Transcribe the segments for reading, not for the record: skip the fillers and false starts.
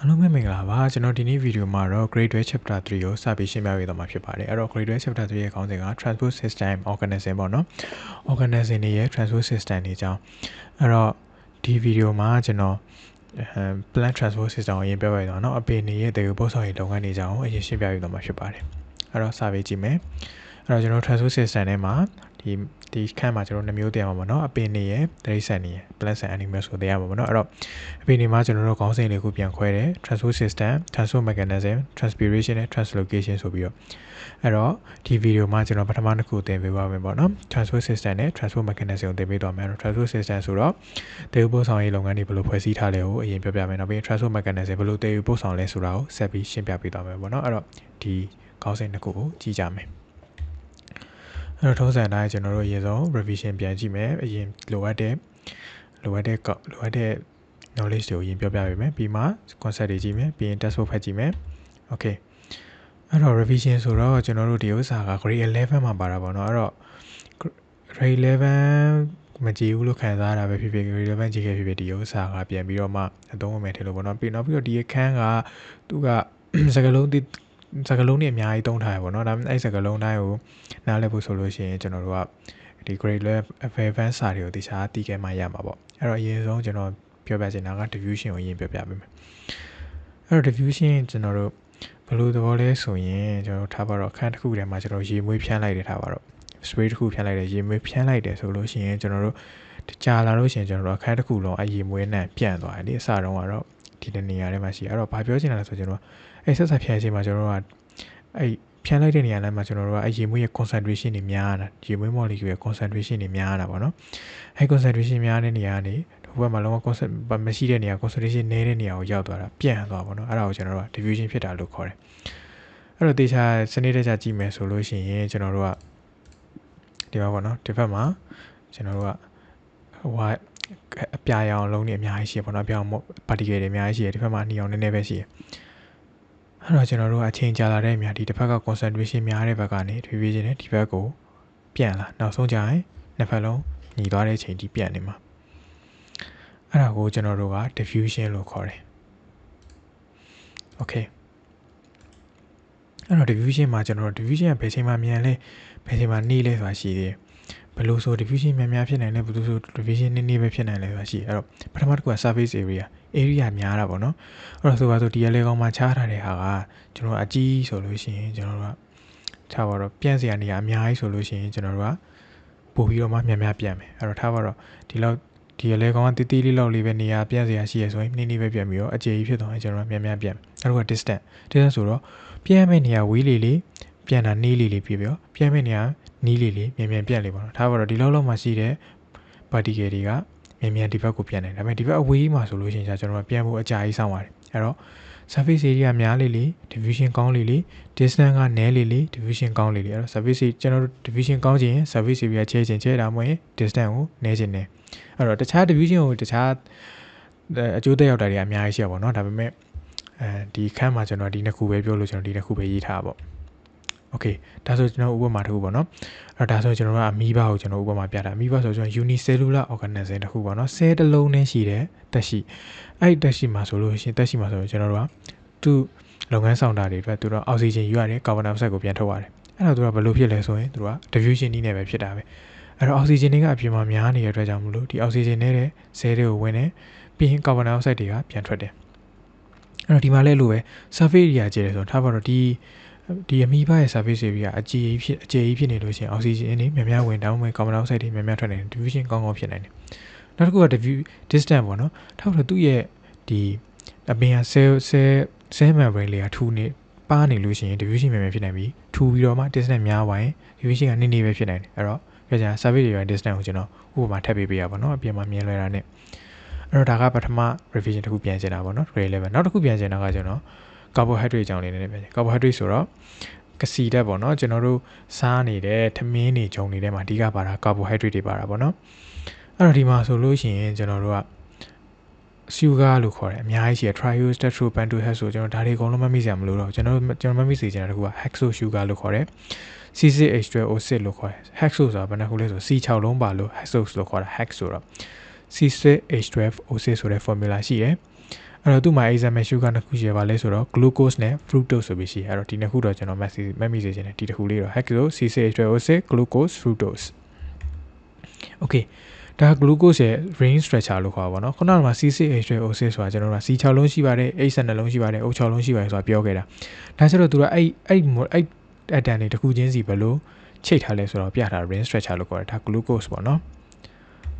အားလုံးပဲမင်္ဂလာပါကျွန်တော်ဒီနေ့ဗီဒီယိုမှာတော့ grade 12 chapter 3ကိုစပြီးရှင်းပြပေးသွားမှာဖြစ်ပါတယ်အဲ့တော့ grade 12 chapter 3ရဲ့ခေါင်းစဉ်က transport system organism ပေါ့နော် organism တွေရဲ့ transport system တွေအကြောင်းအဲ့တော့ဒီဗီဒီယိုမှာကျွန်တော်plant transport system ကိုအရင်ပြောပြရအောင်เนาะအပင်တွေရဲ့တေပို့ဆောင်ရေးလုပ်ငန်းတွေအကြောင်းကိုအရင်ရှင်းပြပေးသွားမှာဖြစ်ပါတယ်အဲ့တော့စပြီးကြည့်မယ်အဲ့တော့ကျွန်တော် transport system ထဲမှာဒီခန်းမှာကျွန်တော်2မျိုးတင်အောင်ပါเนาะအပင်တွေရဲ့တိရစ္ဆာန်တွေရဲ့ plants and animals ကိုတင်ရမှာပေါ့เนาะအဲ့တော့အပင်တွေမှာကျွန်တော်တို့ခေါင်းစဉ်လေးခုပြန်ခွဲတယ် transport system transport mechanism transpiration နဲ့ translocation ဆိုပြီးတော့အဲ့တော့ဒီဗီဒီယိုမှာကျွန်တော်ပထမတစ်ခုတင်ပေးပါမယ်ပေါ့เนาะ transport system နဲ့ transport mechanism ကိုတင်ပေးသွားမယ်အဲ့တော့ transport system ဆိုတော့တေယူပို့ဆောင်ရေးလုပ်ငန်းတွေဘယ်လိုဖွဲ့စည်းထားလဲကိုအရင်ပြောပြမယ်နောက်ပြီး transport mechanism ဘယ်လိုတေယူပို့ဆောင်လဲဆိုတာကိုဆက်ပြီးရှင်းပြပေးသွားမယ်ပေါ့เนาะအဲ့တော့ဒီခေါင်းစဉ်တစ်ခုကိုကြည့်ကြမယ်အဲ့တော့ထုံးစံတိုင်းကျွန်တော်တို့အရင်ဆုံး revision ပြန်ကြည့်မယ်အရင်လိုအပ်တဲ့ knowledge တွေကိုအရင်ပြောပြပေးမယ်ပြီးမှ concept တွေကြည့်မယ်ပြီးရင် textbook ဖတ်ကြည့်မယ် okay အဲ့တော့ revision ဆိုတော့ကျွန်တော်တို့ဒီဥစ္စာက grade 11မှာပါတာပေါ့နော်အဲ့တော့ grade 11မကြည့်ဘူးလို့ခံစားရတာပဲဖြစ်ဖြစ် grade 11ကြည့်ခဲ့ဖြစ်ဖြစ်ဒီဥစ္စာကပြန်ပြီးတော့မှအသုံးဝင်မယ်ထင်လို့ပေါ့နော်ပြီးတော့ဒီအခန်းကသူကစကားလုံးတွေအများကြီးသုံးထားရပေါ့နော်ဒါပေမဲ့အဲ့စကားလုံးတိုင်းကိုနားလည်ဖို့ဆိုလို့ရှိရင်ကျွန်တော်တို့ကဒီ grade 11 စာတွေကိုတခြားတီးခဲ့မှရမှာပေါ့အဲ့တော့အရင်ဆုံးကျွန်တော်ပြောပြချင်တာက diffusion ကိုအရင်ပြောပြပေးမယ်အဲ့တော့ diffusion ကျွန်တော်တို့ဘယ်လိုသဘောလဲဆိုရင်ကျွန်တော်ထားပါတော့အခန်းတစ်ခုထဲမှာကျွန်တော်ရေမွေးဖြန်းလိုက်တယ်ထားပါတော့ spray တစ်ခုဖြန်းလိုက်တယ်ရေမွေးဖြန်းလိုက်တယ်ဆိုလို့ရှိရင်ကျွန်တော်တို့ကြာလာလို့ရှိရင်ကျွန်တော်တို့အခန်းတစ်ခုလုံးအရေမွေးနဲ့ပြန့်သွားတယ်လေအစတုန်းကတော့ဒီနေရာထဲမှာရှိအဲ့တော့ဘာပြောချင်တာလဲဆိုကျွန်တော်အဲ့ဆက်ဆက်ဖြန်းချိန်မှာကျွန်တော်တို့ကအဲ့ဖြန်းလိုက်တဲ့နေရာတိုင်းမှာကျွန်တော်တို့ကအဲ့ရေမွေးရဲ့ concentration တွေများတာရေမွေး molecule ရဲ့ concentration တွေများတာပေါ့နော်အဲ့ concentration များတဲ့နေရာကနေဟိုဘက်မှာလုံးဝ concept မရှိတဲ့နေရာ concentration နည်းတဲ့နေရာကိုရောက်သွားတာပြန့်သွားပါတော့အဲ့ဒါကိုကျွန်တော်တို့က diffusion ဖြစ်တာလို့ခေါ်တယ်အဲ့တော့တေချာစနစ်တကျကြည့်မယ်ဆိုလို့ရှိရင်ကျွန်တော်တို့ကဒီမှာပေါ့နော်ဒီဘက်မှာကျွန်တော်တို့ကဟိုအပြာရောင်လုံးတွေအများကြီးရှိရပေါ့နော်အပြာရောင် particle တွေအများကြီးရှိရဒီဘက်မှာအနီရောင်နည်းနည်းပဲရှိရအဲ့တော့ကျွန်တော်တို့ကအချိန်ကြာလာတဲ့အများဒီတစ်ဖက်က concentration များတဲ့ဘက်ကနေ diffusion နဲ့ဒီဘက်ကိုပြန့်လာနောက်ဆုံးကြရင်နှစ်ဖက်လုံးညီသွားတဲ့အချိန်ဒီပြန့်နေမှာအဲ့ဒါကိုကျွန်တော်တို့က diffusion လို့ခေါ်တယ် okay အဲ့တော့ diffusion မှာကျွန်တော်တို့ diffusion ကဘယ်ချိန်မှမြန်လဲဘယ်ချိန်မှနှီးလဲဆိုတာရှိသေးတယ်ဘယ်လိုဆို diffusion များဖြစ်နိုင်လဲဘယ်လိုဆို diffusion နည်းပဲဖြစ်နိုင်လဲဆိုတာရှိအဲ့တော့ပထမတစ်ခုက surface area များတာပေါ့နော်အဲ့တော့ဆိုပါဆိုဒီအလဲကောင်မှာချားထားတဲ့ဟာကကျွန်တော်အကြီးဆိုလို့ရှိရင်ကျွန်တော်တို့ကထားပါတော့ပြန့်စရာနေရာအများကြီးဆိုလို့ရှိရင်ကျွန်တော်တို့ကပို့ပြီးတော့မှများပြန့်မယ်အဲ့တော့ထားပါတော့ဒီလောက်ဒီအလဲကောင်ကတီးတီးလေးလောက်လေးပဲနေရာပြန့်စရာရှိရဆိုရင်နှီးပဲပြန့်ပြီးတော့အကျယ်ကြီးဖြစ်သွားရင်ကျွန်တော်တို့များပြန့်နောက်တစ်ခုက distance ဆိုတော့ပြန့်မဲ့နေရာဝေးလေးပြန့်တာနီးလေးပြီးပြီးတော့ပြန့်မဲ့နေရာနီးလေးမြန်ပြန့်လေးပါတော့ထားပါတော့ဒီလောက်မှရှိတဲ့ particle တွေကမြန်ဒီဘက်ကိုပြန့်နေတယ်ဒါပေမဲ့ဒီဘက်အဝေးမှာဆိုလို့ရှိရင်ကျွန်တော်တို့ပြန့်ဖို့အကြာကြီးစောင့်ရတယ်အဲ့တော့ surface area များလေး diffusion ကောင်းလေး distance ကနည်းလေး diffusion ကောင်းလေးအဲ့တော့ surface ကျွန်တော်တို့ diffusion ကောင်းခြင်း surface area ချဲတာမှမဟုတ် distance ကိုနည်းခြင်းနဲ့အဲ့တော့တခြား diffusion ကိုတခြားအကျိုးသက်ရောက်တာတွေအများကြီးရှိရပါတော့ဒါပေမဲ့ဒီခန်းမှာကျွန်တော်ဒီနှစ်ခုပဲပြောလို့ကျွန်တော်ဒီနှစ်ခုပဲရေးထားပါပေါ့ okay ဒါဆိုကျွန်တော်ဥပမာတစ်ခုပေါ့နော်အဲ့တော့ဒါဆိုကျွန်တော်ကအမီးဘာကိုကျွန်တော်ဥပမာပြတာအမီးဘာဆိုကျွန်တော် unicellular organism တစ်ခုပေါ့နော် cell တစ်လုံးနဲ့ရှိတဲ့တက်ရှိအဲ့တက်ရှိမှာဆိုလို့ရှိရင်တက်ရှိမှာဆိုတော့ကျွန်တော်တို့ကသူ့လုပ်ငန်းဆောင်တာတွေအတွက်သူတို့အောက်ဆီဂျင်ယူရတယ်ကာဗွန်ဒိုင်အောက်ဆိုက်ကိုပြန်ထုတ်ရတယ်အဲ့တော့သူကဘယ်လိုဖြစ်လဲဆိုရင်သူက diffusion နည်းနဲ့ပဲဖြစ်တာပဲအဲ့တော့အောက်ဆီဂျင်တွေကအပြင်မှာများနေတဲ့အတွက်ကြောင့်မလို့ဒီအောက်ဆီဂျင်နဲ့တဲ့ cell တွေကိုဝင်တယ်ပြီးရင်ကာဗွန်ဒိုင်အောက်ဆိုက်တွေကပြန်ထွက်တယ်အဲ့တော့ဒီမှာလည်းလို့ပဲ surface area ကျတယ်ဆိုတော့ထားပါတော့ဒီအမီးဘာရဲ့ surface area အကျယ်ကြီးဖြစ်နေလို့ရှိရင်အောက်ဆီဂျင်တွေများဝင်တောင်းဝင်ကာဗွန်ဒိုင်အောက်ဆိုက်တွေများထွက်နေတယ် diffusion ကောင်းဖြစ်နိုင်တယ်နောက်တစ်ခုက distance ပေါ့နော်ထောက်တော့သူ့ရဲ့ဒီအပင်က cell membrane လေးကထူနေပါနေလို့ရှိရင် diffusion မြန်ဖြစ်နိုင်ပြီထူပြီးတော့မှ distance များသွားရင် diffusion ကနည်းပဲဖြစ်နိုင်တယ်အဲ့တော့ပြောကြရင် surface area distance ကိုကျွန်တော်ဥပမာထပ်ပေးရပါတော့အပြင်မှာမြင်လွယ်တာနဲ့အဲ့တော့ဒါကပထမ revision တစ်ခုပြန်ကျင်တာပေါ့နော် grade 11နောက်တစ်ခုပြန်ကျင်တာကကျွန်တော် carbohydrate အကြောင်းလေးနည်းနည်းပြန်ကျင် carbohydrate ဆိုတော့ကစီဓာတ်ပေါ့နော်ကျွန်တော်တို့စားနေတဲ့ထမင်းတွေဂျုံတွေထဲမှာအဓိကပါတာ carbohydrate တွေပါတာပေါ့နော်အဲ့တော့ဒီမှာဆိုလို့ရှိရင်ကျွန်တော်တို့က sugar လို့ခေါ်တယ်အများကြီးရှိတယ် triose tetrapentose ဆိုကျွန်တော်ဒါတွေအကုန်လုံးမမိစရာမလိုတော့ကျွန်တော်မမိစေချင်တာတခုက hexo sugar လို့ခေါ်တယ် C6H12O6 လို့ခေါ်တယ် hexo ဆိုတာဘယ်နှခုလဲဆို C6 လုံးပါလို့ hexo လို့ခေါ်တာ hex ဆိုတော့ C6H12O6 ဆိုတဲ့ formula ရှိတယ် အဲ့တော့သူ့မှာ example sugar နှစ်ခုရှိရပါလဲဆိုတော့ glucose နဲ့ fructose ဆိုပြီးရှိအဲ့တော့ဒီနှစ်ခုတော့ကျွန်တော်မှတ်မိစေချင်တယ်ဒီတစ်ခုလေးတော့ hexo C6H12O6 glucose fructose okay ဒါ glucose ရဲ့ ring structure လို့ခေါ်ပါတော့ခုနကမှာ C6H12O6 ဆိုတာကျွန်တော်တို့က C6 လုံးရှိပါတယ် H12 လုံးရှိပါတယ် O6 လုံးရှိပါတယ်ဆိုတာပြောခဲ့တာဒါဆိုတော့သူကအဲ့ atom တွေတစ်ခုချင်းစီဘယ်လိုချိတ်ထားလဲဆိုတော့ပြထား ring structure လို့ခေါ်တယ်ဒါ glucose ပေါ့နော်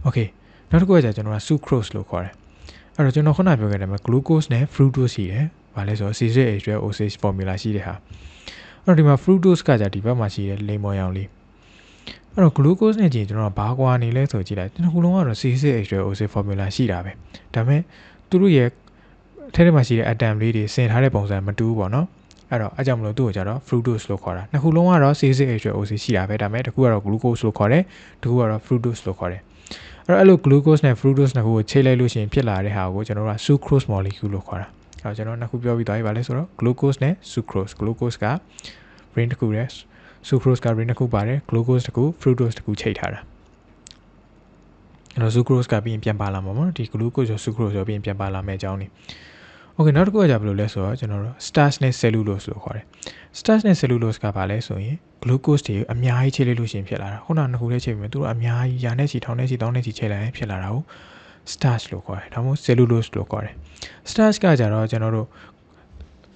okay နောက်တစ်ခုကကျွန်တော်က sucrose လို့ခေါ်တယ်အဲ့တော့ကျွန်တော်ခုနပြောခဲ့တယ်မှာ glucose နဲ့ fructose ရှိတယ်။ဘာလဲဆိုတော့ C6H12O6 formula ရှိတဲ့ဟာ။အဲ့တော့ဒီမှာ fructose ကကြဒီဘက်မှာရှိတဲ့လိမ္မော်ရောင်လေး။အဲ့တော့ glucose နဲ့ကြည့်ကျွန်တော်ကဘာကွာနေလဲဆိုကြည့်လိုက်။ဒီနှစ်ခုလုံးကတော့ C6H12O6 formula ရှိတာပဲ။ဒါပေမဲ့သူတို့ရဲ့ထဲထဲမှာရှိတဲ့ atom လေးတွေဆင်ထားတဲ့ပုံစံမတူဘူးပေါ့နော်။အဲ့တော့အကြောင်းမလို့သူ့ကိုကြတော့ fructose လို့ခေါ်တာ။နှစ်ခုလုံးကတော့ C6H12O6 ရှိတာပဲဒါပေမဲ့တစ်ခုကတော့ glucose လို့ခေါ်တယ်။တစ်ခုကတော့ fructose လို့ခေါ်တယ်။အဲ့လို glucose နဲ့ fructose နှစ်ခုကိုချိန်လိုက်လို့ရှိရင်ဖြစ်လာတဲ့ဟာကိုကျွန်တော်တို့က sucrose molecule လို့ခေါ်တာ။အဲ့တော့ကျွန်တော်နှစ်ခုပြောပြီးသွားပြီဗာလဲဆိုတော့ glucose နဲ့ sucrose glucose က ring တစ်ခုရယ် sucrose က ring တစ်ခုပါတယ် glucose တစ်ခု fructose တစ်ခုချိန်ထားတာ။အဲ့တော့ sucrose ကပြီးရင်ပြန်ပါလာမှာပေါ့နော်ဒီ glucose ရော sucrose ရောပြီးရင်ပြန်ပါလာမယ့်အကြောင်းနေ။ Okay နောက်တစ်ခုကကြဘယ်လိုလဲဆိုတော့ကျွန်တော်တို့ starch နဲ့ cellulose လို့ခေါ်တယ်။ starch နဲ့ cellulose ကဘာလဲဆိုရင် glucose တွေအများကြီးချိန်လိုက်လို့ရှိရင်ဖြစ်လာတာခုနကနှစ်ခုလေးချိန်ပြီးသူတို့အများကြီးရာနဲ့ချီထောင်နဲ့ချီတောင်းနဲ့ချီချိန်လိုက်ရင်ဖြစ်လာတာကို starch လို့ခေါ်တယ်ဒါမှမဟုတ် cellulose လို့ခေါ်တယ် starch ကကြတော့ကျွန်တော်တို့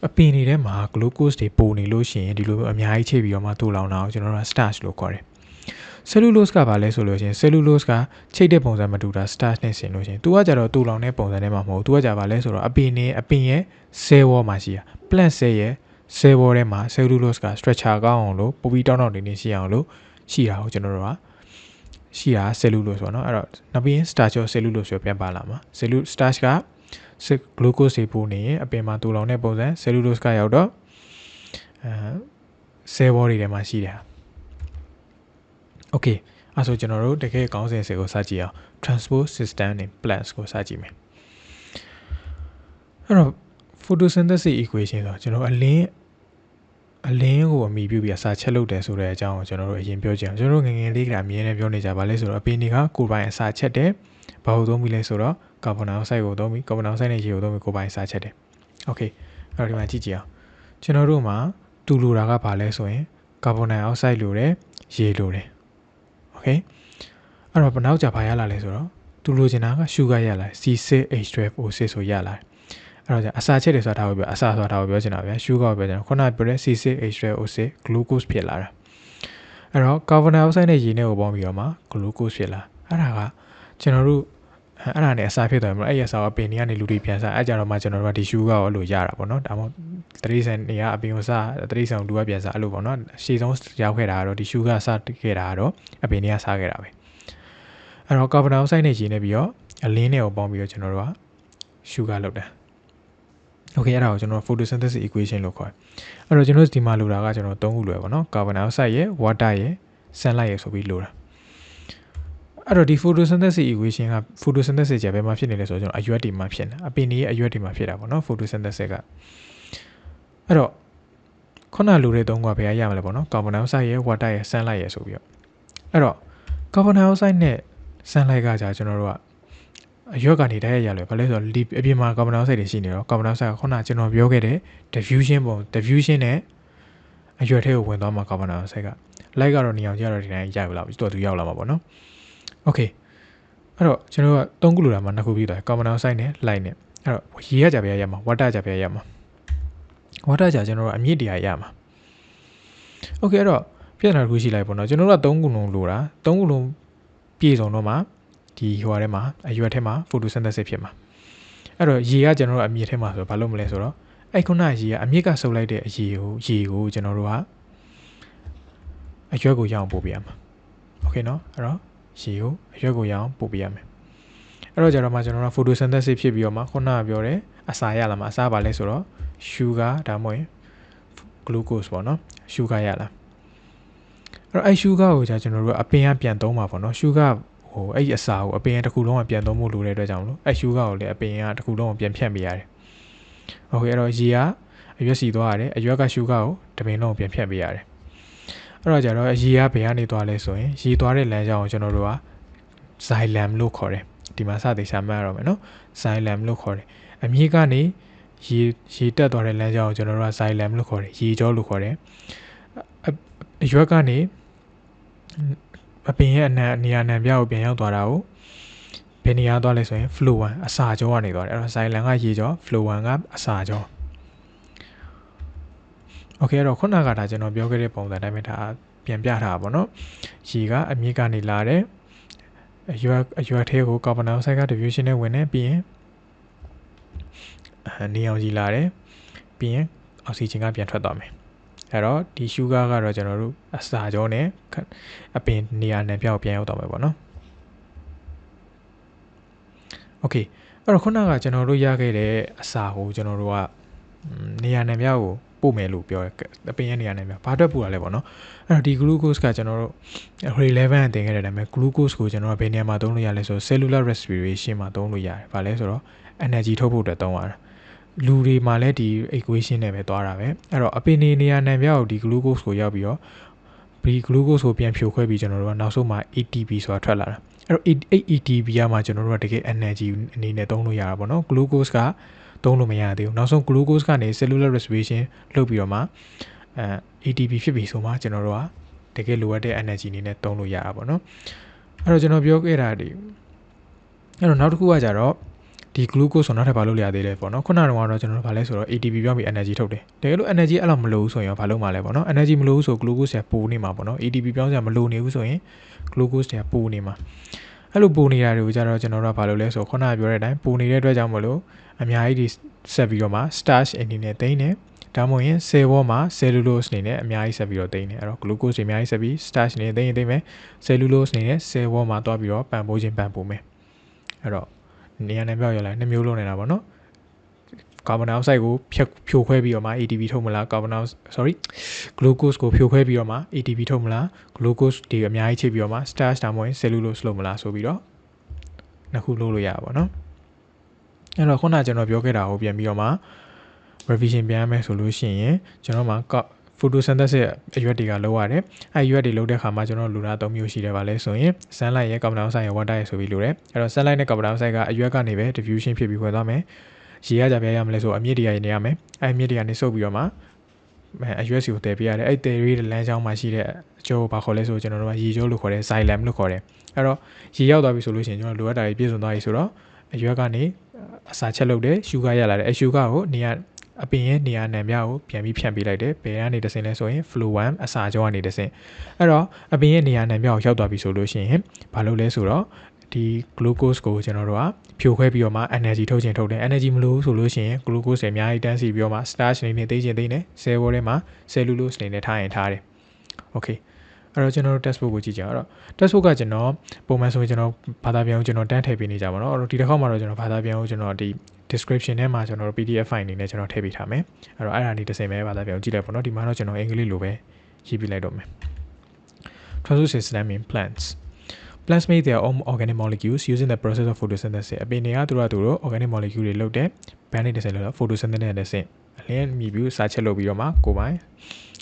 အပင်တွေထဲမှာ glucose တွေပိုနေလို့ရှိရင်ဒီလိုအများကြီးချိန်ပြီးတော့မှတူလောင်တာကိုကျွန်တော်တို့က starch လို့ခေါ်တယ် cellulose ကဘာလဲဆိုလို့ရှိရင် cellulose ကချိတ်တဲ့ပုံစံမတူတာ starch နဲ့ဆင်လို့ရှိရင်သူကကြတော့တူလောင်တဲ့ပုံစံနဲ့မှမဟုတ်သူကကြဘာလဲဆိုတော့အပင်ရဲ့ cell wall မှာရှိတာ plant cell ရဲ့ cell wall ထဲမှာ cellulose က structure ကောင်းအောင်လို့ပိုပြီးတောင်းတောင်းတင်းတင်းရှိအောင်လို့ရှိတာကိုကျွန်တော်တို့ကရှိတာ cellulose ပေါ့နော်အဲ့တော့နောက်ပြီးရင် starch ရော cellulose ရောပြန်ပါလာမှာ starch က glucose တွေပိုနေရင်အပင်မှာတူလောင်တဲ့ပုံစံ cellulose ကရောက်တော့cell wall တွေထဲမှာရှိတယ်Okay အဲ့ဆိုကျွန်တော်တို့တကယ်ကောင်းစဉ်ကိုစကြည့်အောင် transport system နဲ့ plants ကိုစကြည့်မယ်အဲ့တော့ photosynthesis equation ဆိုကျွန်တော်အလင်းကိုအမိပြုပြီးစာချက်လုပ်တယ်ဆိုတဲ့အကြောင်းကိုကျွန်တော်တို့အရင်ပြောကြအောင်ကျွန်တော်တို့ငယ်ငယ်လေးကအမြဲတမ်းပြောနေကြပါလဲဆိုတော့အပင်တွေကကိုယ်ပိုင်အစာချက်တယ်ဘာလို့သုံးပြီးလဲဆိုတော့ကာဗွန်ဒိုင်အောက်ဆိုက်ကိုသုံးပြီးကာဗွန်ဒိုင်အောက်ဆိုက်နဲ့ရေကိုသုံးပြီးကိုယ်ပိုင်အစာချက်တယ် Okay အဲ့တော့ဒီမှာကြည့်ကြည့်အောင်ကျွန်တော်တို့မှာတူလိုတာကဘာလဲဆိုရင်ကာဗွန်ဒိုင်အောက်ဆိုက်လိုတယ်ရေလိုတယ်Okay အဲ့တော့နောက်ကြဘာရလာလဲဆိုတော့တူလိုချင်တာက sugar ရလာ C6H12O6 ဆိုရလာအဲ့တော့အစာချက်တွေဆိုတာဒါကိုပြောအစာဆိုတာဒါကိုပြောချင်တာဗျာ sugar ကိုပြောချင်တာခုနကပြောတဲ့ C6H12O6 glucose ဖြစ်လာတာအဲ့တော့ carbon dioxide နဲ့ရေနဲ့ကိုပေါင်းပြီးတော့မှ glucose ဖြစ်လာအဲ့ဒါကကျွန်တော်တို့အဲ့ဒါနဲ့အစာဖြစ်သွားပြီမလားအဲ့ရစာအပင်တွေကနေလူတွေပြန်စားအဲ့ကြတော့မှကျွန်တော်တို့ကဒီ sugar ကိုအဲ့လိုရတာပေါ့နော်ဒါမှမဟုတ်တတိဆန်တွေကအပင်ကိုစားတတိဆန်လူကပြန်စားအဲ့လိုပေါ့နော်ရှေ့ဆုံးရောက်ခဲ့တာကတော့ဒီ sugar စားခဲ့တာကတော့အပင်တွေကစားခဲ့တာပဲအဲ့တော့ carbon dioxide နဲ့ရေနဲ့ပြီးတော့အလင်းနဲ့ကိုပေါင်းပြီးတော့ကျွန်တော်တို့က sugar လောက်တာ Okay အဲ့ဒါကိုကျွန်တော် photosynthesis equation လို့ခေါ်တယ်အဲ့တော့ကျွန်တော်ဒီမှာလိုတာကကျွန်တော်၃ခုလွယ်ပေါ့နော် carbon dioxide ရယ် water ရယ် sunlight ရယ်ဆိုပြီးလိုတာအဲ့တော့ဒီ photosynthesis equation က photosynthesis ကြဘယ်မှာဖြစ်နေလဲဆိုတော့ကျွန်တော်အရွက်တွေမှာဖြစ်နေအပင်တွေရဲ့အရွက်တွေမှာဖြစ်တာပေါ့နော် photosynthesis ကအဲ့တော့ခုနလိုတဲ့၃ခုကဘယ်ရမလဲပေါ့နော် carbon dioxide ရယ် water ရယ် sunlight ရယ်ဆိုပြီးတော့အဲ့တော့ carbon dioxide နဲ့ sunlight ကကြာကျွန်တော်တို့ကအရွက်ကနေတိုက်ရရလဲဘာလဲဆိုတော့အပြင်မှာ carbon dioxide တွေရှိနေတော့ carbon dioxide ကခုနကျွန်တော်ပြောခဲ့တဲ့ diffusion နဲ့အရွက်ထဲကိုဝင်သွားမှာ carbon dioxide က light ကတော့နေအောင်ကြတော့ဒီတိုင်းရိုက်လာပြီသူရောက်လာမှာပေါ့နော် Okay အဲ့တော့ကျွန်တော်က၃ခုလိုတာမှာ2ခုပြီးသွားတယ် carbon dioxide နဲ့ light နဲ့အဲ့တော့ရေကကြပြရမှာ water ကြပြရမှာ water ကြကျွန်တော်တို့အမြင့်တရားရမှာ Okay အဲ့တော့ပြဿနာတစ်ခုရှိလိုက်ပေါ့နော်ကျွန်တော်တို့က3ခုလုံးလိုတာ3ခုလုံးပြည့်စုံတော့မှဒီဟိုထဲမှာအရွက်ထဲမှာ photosynthesis ဖြစ်မှာအဲ့တော့ရေကကျွန်တော်တို့အမြင့်ထဲမှာဆိုတော့ဘာလို့မလဲဆိုတော့အဲ့ခုနရေကအမြင့်ကစုပ်လိုက်တဲ့အရေကိုကျွန်တော်တို့ကအရွက်ကိုရအောင်ပို့ပေးရမှာ Okay နော်အဲ့တော့ရေကိုအရွက်ကိုရအောင်ပို့ပေးရမယ်အဲ့တော့ကျတော့မှကျွန်တော်တို့ photosynthesis ဖြစ်ပြီးတော့မှခုနကပြောတဲ့အစာရလာမှာအစာပါလဲဆိုတော့ sugar ဒါမှမဟုတ် glucose ပေါ့နော် sugar ရလာအဲ့တော့အဲ့ sugar ကိုကျွန်တော်တို့အပင်ကပြန်သုံးပါပေါ့နော် sugar ဟိုအဲ့ဒီအစာကိုအပင်တစ်ခုလုံးကပြန်သုံးဖို့လိုတဲ့အတွက်ကြောင့်မလို့အဲ့ sugar ကိုလည်းအပင်ကတစ်ခုလုံးကိုပြန်ဖြတ်ပေးရတယ် Okay အဲ့တော့ရေကအရွက်စီသွားရတယ်အရွက်က sugar ကိုတပင်လုံးကိုပြန်ဖြတ်ပေးရတယ်အဲ့တော့ကျတော့ရေကဘယ်ကနေသွားလဲဆိုရင်ရေသွားတဲ့လမ်းကြောင်းကိုကျွန်တော်တို့က xylem လို့ခေါ်တယ်ဒီမှာစသည်ရှာမှတ်ရတော့မယ်နော် xylem လို့ခေါ်တယ် အမြင့်ကနေရေတက်သွားတဲ့လမ်းကြောင်းကိုကျွန်တော်တို့က xylem လို့ခေါ်တယ်ရေကြောလို့ခေါ်တယ်အရွက်ကနေအပင်ရဲ့နေရာနံပြကိုပြန်ရောက်သွားတာကိုဘယ်နေရာသွားလဲဆိုရင် flow 1အစာကြောကနေသွားတယ်အဲ့တော့ xylem ကရေကြော flow 1ကအစာကြောโอเคအဲ့တော့ခုနကဒါကျွန်တော်ပြောခဲ့တဲ့ပုံစံတိုင်းပဲဒါပြန်ပြထားပါပေါ့နော်ရေကအမြင့်ကနေလာတယ်အရွက်ထဲကိုကာဗွန်ဒိုင်အောက်ဆိုက်က diffusion နဲ့ဝင်တယ်ပြီးရင်နေအောင်ကြီးလာတယ်ပြီးရင်အောက်ဆီဂျင်ကပြန်ထွက်သွားမယ်အဲ့တော့ဒီ sugar ကတော့ကျွန်တော်တို့အစာကြောနဲ့အပင်နေရာနံပြကိုပြန်ရောက်သွားမယ်ပေါ့နော်โอเคအဲ့တော့ခုနကကျွန်တော်တို့ရခဲ့တဲ့အစာကိုကျွန်တော်တို့ကနေရာနံပြကိုပို့မယ်လို့ပြောအပင်ရဲ့နေရာနံပြဘာအတွက်ပို့ရလဲပေါ့နော်အဲ့တော့ဒီ glucose ကကျွန်တော်တို့ relevant တင်ခဲ့တဲ့အတိုင်းပဲ glucose ကိုကျွန်တော်တို့ဘယ်နေရာမှာသုံးလို့ရလဲဆို cellular respiration မှာသုံးလို့ရတယ်ဘာလဲဆိုတော့ energy ထုတ်ဖို့အတွက်သုံးရတာလူတွေမှာလည်းဒီ equation နဲ့ပဲသွားတာပဲအဲ့တော့အပင်နေရာနံပြကိုဒီ glucose ကိုရောက်ပြီးတော့ဒီ glucose ကိုပြန်ဖြိုခွဲပြီးကျွန်တော်တို့ကနောက်ဆုံးမှာ ATP ဆိုတာထွက်လာတာအဲ့တော့ ATP ကမှကျွန်တော်တို့ကတကယ် energy အနေနဲ့သုံးလို့ရတာပေါ့နော် glucose ကသုံးလို့မရသေးဘူးနောက်ဆုံး glucose ကနေ cellular respiration လုပ်ပြီးတော့မှATP ဖြစ်ပြီဆိုမှကျွန်တော်တို့ကတကယ်လိုအပ်တဲ့ energy အနေနဲ့သုံးလို့ရတာပေါ့နော်အဲ့တော့ကျွန်တော်ပြောခဲ့တာဒီအဲ့တော့နောက်တစ်ခုကကြတော့ဒီ glucose ဆိုတော့နောက်ထပ်ဘာလုပ်ရသေးလဲပေါ့နော်ခုနကတော့ကျွန်တော်တို့ဘာလဲဆိုတော့ ATP ပြောင်းပြီး energy ထုတ်တယ်တကယ်လို့ energy အဲ့လောက်မလိုဘူးဆိုရင်ဘာလုပ်မှာလဲပေါ့နော် energy မလိုဘူးဆို glucose ကပိုနေမှာပေါ့နော် ATP ပြောင်းစရာမလိုနေဘူးဆိုရင် glucose ကပိုနေမှာအဲ့လိုပိုနေတာတွေကိုကြတော့ကျွန်တော်တို့ကဘာလုပ်လဲဆိုခုနကပြောတဲ့အတိုင်းပိုနေတဲ့အတွက်ကြောင့်မလို့အများကြီးဒီဆက်ပြီးတော့မှ starch အနေနဲ့သိမ်းတယ်ဒါမှမဟုတ်ရင် cell wall မှာ cellulose အနေနဲ့အများကြီးဆက်ပြီးတော့သိမ်းတယ်အဲ့တော့ glucose တွေအများကြီးဆက်ပြီး starch အနေနဲ့သိမ်းမယ် cellulose အနေနဲ့ cell wall မှာတွားပြီးတော့ပံ့ပိုးခြင်းပံ့ပိုးမယ်အဲ့တော့နေရာနဲ့ပြောက်ရလိုက်နှစ်မျိုးလုံးနေတာပေါ့နော်ကာဗွန်ဒိုင်အောက်ဆိုက်ကိုဖြိုခွဲပြီးတော့မှ ATP ထုတ်မလား glucose ကိုဖြိုခွဲပြီးတော့မှ ATP ထုတ်မလား glucose တွေအများကြီးချိန်ပြီးတော့မှ starch ဒါမှမဟုတ် cellulose လုပ်မလားဆိုပြီးတော့နှစ်ခုလုပ်လို့ရပါပေါ့နော်အဲ့တော့ခုနကျွန်တော်ပြောခဲ့တာကိုပြန်ပြီးတော့မှ revision ပြန်ရမယ်ဆိုလို့ရှိရင်ကျွန်တော်မှာ photosynthesis အရွက်တွေကလောက်ရတယ်အဲ့ရွက်တွေလောက်တဲ့ခါမှာကျွန်တော်လူနာ3မျိုးရှိတယ်ဗာလဲဆိုရင် sunlight ရဲ့ carbon dioxide ရဲ့ water ရဲ့ဆိုပြီးလို့ရတယ်အဲ့တော့ sunlight နဲ့ carbon dioxide ကအရွက်ကနေပဲ diffusion ဖြစ်ပြီးဝင်သွားမယ်ရေကကြပြရမလဲဆိုအမြင့်တွေနေရမယ်အဲ့အမြင့်တွေကနေစုပ်ပြီးတော့မှအရွက်စီကိုတည်ပြရတယ်အဲ့တည်ရေးလမ်းကြောင်းမှာရှိတဲ့အကျိုးဘာခေါ်လဲဆိုကျွန်တော်တို့ကရေကြောလို့ခေါ်တယ် xylem လို့ခေါ်တယ်အဲ့တော့ရေရောက်သွားပြီဆိုလို့ရှိရင်ကျွန်တော်လိုအပ်တာတွေပြည့်စုံသွားပြီဆိုတော့အရွက်ကနေအစာချက်လုပ်တယ် sugar ရလာတယ်အဲ့ sugar ကိုနေရာအပင်ရဲ့နေရာနံပြကိုပြန်ပြီးဖြန့်ပေးလိုက်တယ်ဘယ်ကနေတဆင်လဲဆိုရင် flow 1အစာကြောကနေတဆင်အဲ့တော့အပင်ရဲ့နေရာနံပြကိုရောက်သွားပြီဆိုလို့ရှိရင်ဘာလုပ်လဲဆိုတော့ဒီ glucose ကိုကျွန်တော်တို့ကဖြိုခွဲပြီးတော့မှ energy ထုတ်ခြင်းထုတ်တယ် energy မလို့ဆိုလို့ရှိရင် glucose တွေအများကြီးတန်းစီပြီးတော့မှ starch အနေနဲ့သိခြင်းသိနေ cell wall ထဲမှာ cellulose အနေနဲ့ထားရင်ထားတယ် okay အဲ့တော့ကျွန်တော်တို့ textbook ကိုကြည့်ကြအောင်အဲ့တော့ textbook ကကျွန်တော်ပုံမှန်ဆိုရင်ကျွန်တော်ဘာသာပြန်ကိုကျွန်တော်တန်းထည့်ပေးနေကြပါတော့အဲ့တော့ဒီတစ်ခေါက်မှာတော့ကျွန်တော်ဘာသာပြန်ကိုကျွန်တော်ဒီ description ထဲမှာကျွန်တော်တို့ PDF file အနေနဲ့ကျွန်တော်ထည့်ပေးထားမယ်အဲ့တော့အဲ့ဒါနေတစ်စင်ပဲဘာသာပြန်ကိုကြည့်လိုက်ပါတော့ဒီမှာတော့ကျွန်တော်အင်္ဂလိပ်လိုပဲရေးပြလိုက်တော့မယ် Transfer system in plants make their own organic molecules using the process of photosynthesis အပင်တွေကသူတို့ organic molecule တွေလုပ်တဲ့ဘန်းနေတစ်စင်လို့ photosynthesis နဲ့တစ်စင်အလင်းမြည်ပြီးစာချက်လုပ်ပြီးတော့မှကိုယ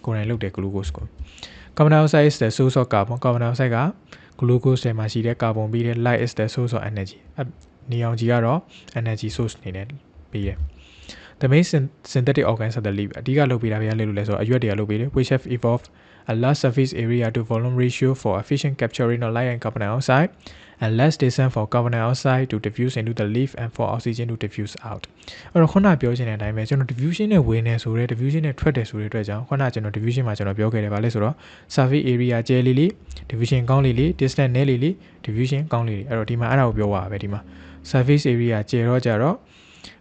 ်တိုင်လုပ်တဲ့ glucose ကို carbon dioxide is the source of carbon carbon dioxide က glucose ထဲမှာရှိတဲ့ carbon ပြီးတဲ့ light is the source of energy နေအောင်ကြီးကတော့ energy source အနေနဲ့ပြီးတယ် the main synthetic organs of the leaf အဓိကလုပ်ပေးတာဗျာလေလို့လဲဆိုတော့အရွက်တွေကလုပ်ပေးတယ် which have evolved a large surface area to volume ratio for efficient capturing of light and carbon dioxide and less distance for carbon dioxide to diffuse into the leaf and for oxygen to diffuse out အဲ့တော့ခုနပြောချင်တဲ့အတိုင်းပဲကျွန်တော် diffusion နဲ့ဝင်နေဆိုတဲ့ diffusion နဲ့ထွက်တယ်ဆိုတဲ့အတွက်ကြောင့်ခုနကျွန်တော် diffusion မှာကျွန်တော်ပြောခဲ့တယ်ဗာလဲဆိုတော့ surface area ကျဲလေးလေး diffusion ကောင်းလေးလေး distance နည်းလေးလေး diffusion ကောင်းလေးလေးအဲ့တော့ဒီမှာအဲ့ဒါကိုပြောပါပဲဒီမှာ surface area ကျဲတော့ကြတော့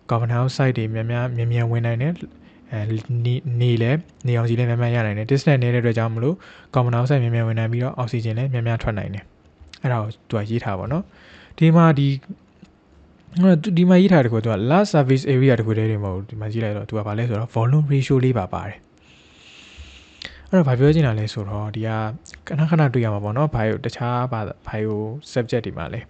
carbon dioxide တွေမြန်ဝင်နိုင်တယ်နေအောင်ကြီးလည်းများများရနိုင်တယ် distance နေတဲ့အတွက်ကြောင့်မလို့ carbon dioxide မြန်ဝင်နိုင်ပြီးတော့ oxygen လည်းများများထွက်နိုင်တယ်အဲ့ဒါကိုသူကရေးထားပါတော့ဒီမှာရေးထားတဲ့ကိုသူက large surface area တခုတည်းတွေမဟုတ်ဘူးဒီမှာကြည့်လိုက်တော့သူကဘာလဲဆိုတော့ volume ratio လေးပါပါတယ်အဲ့တော့ဘာပြောချင်တာလဲဆိုတော့ဒီကခဏတွေ့ရမှာပေါ့နော်တခြားbio subject တွေမှာလဲ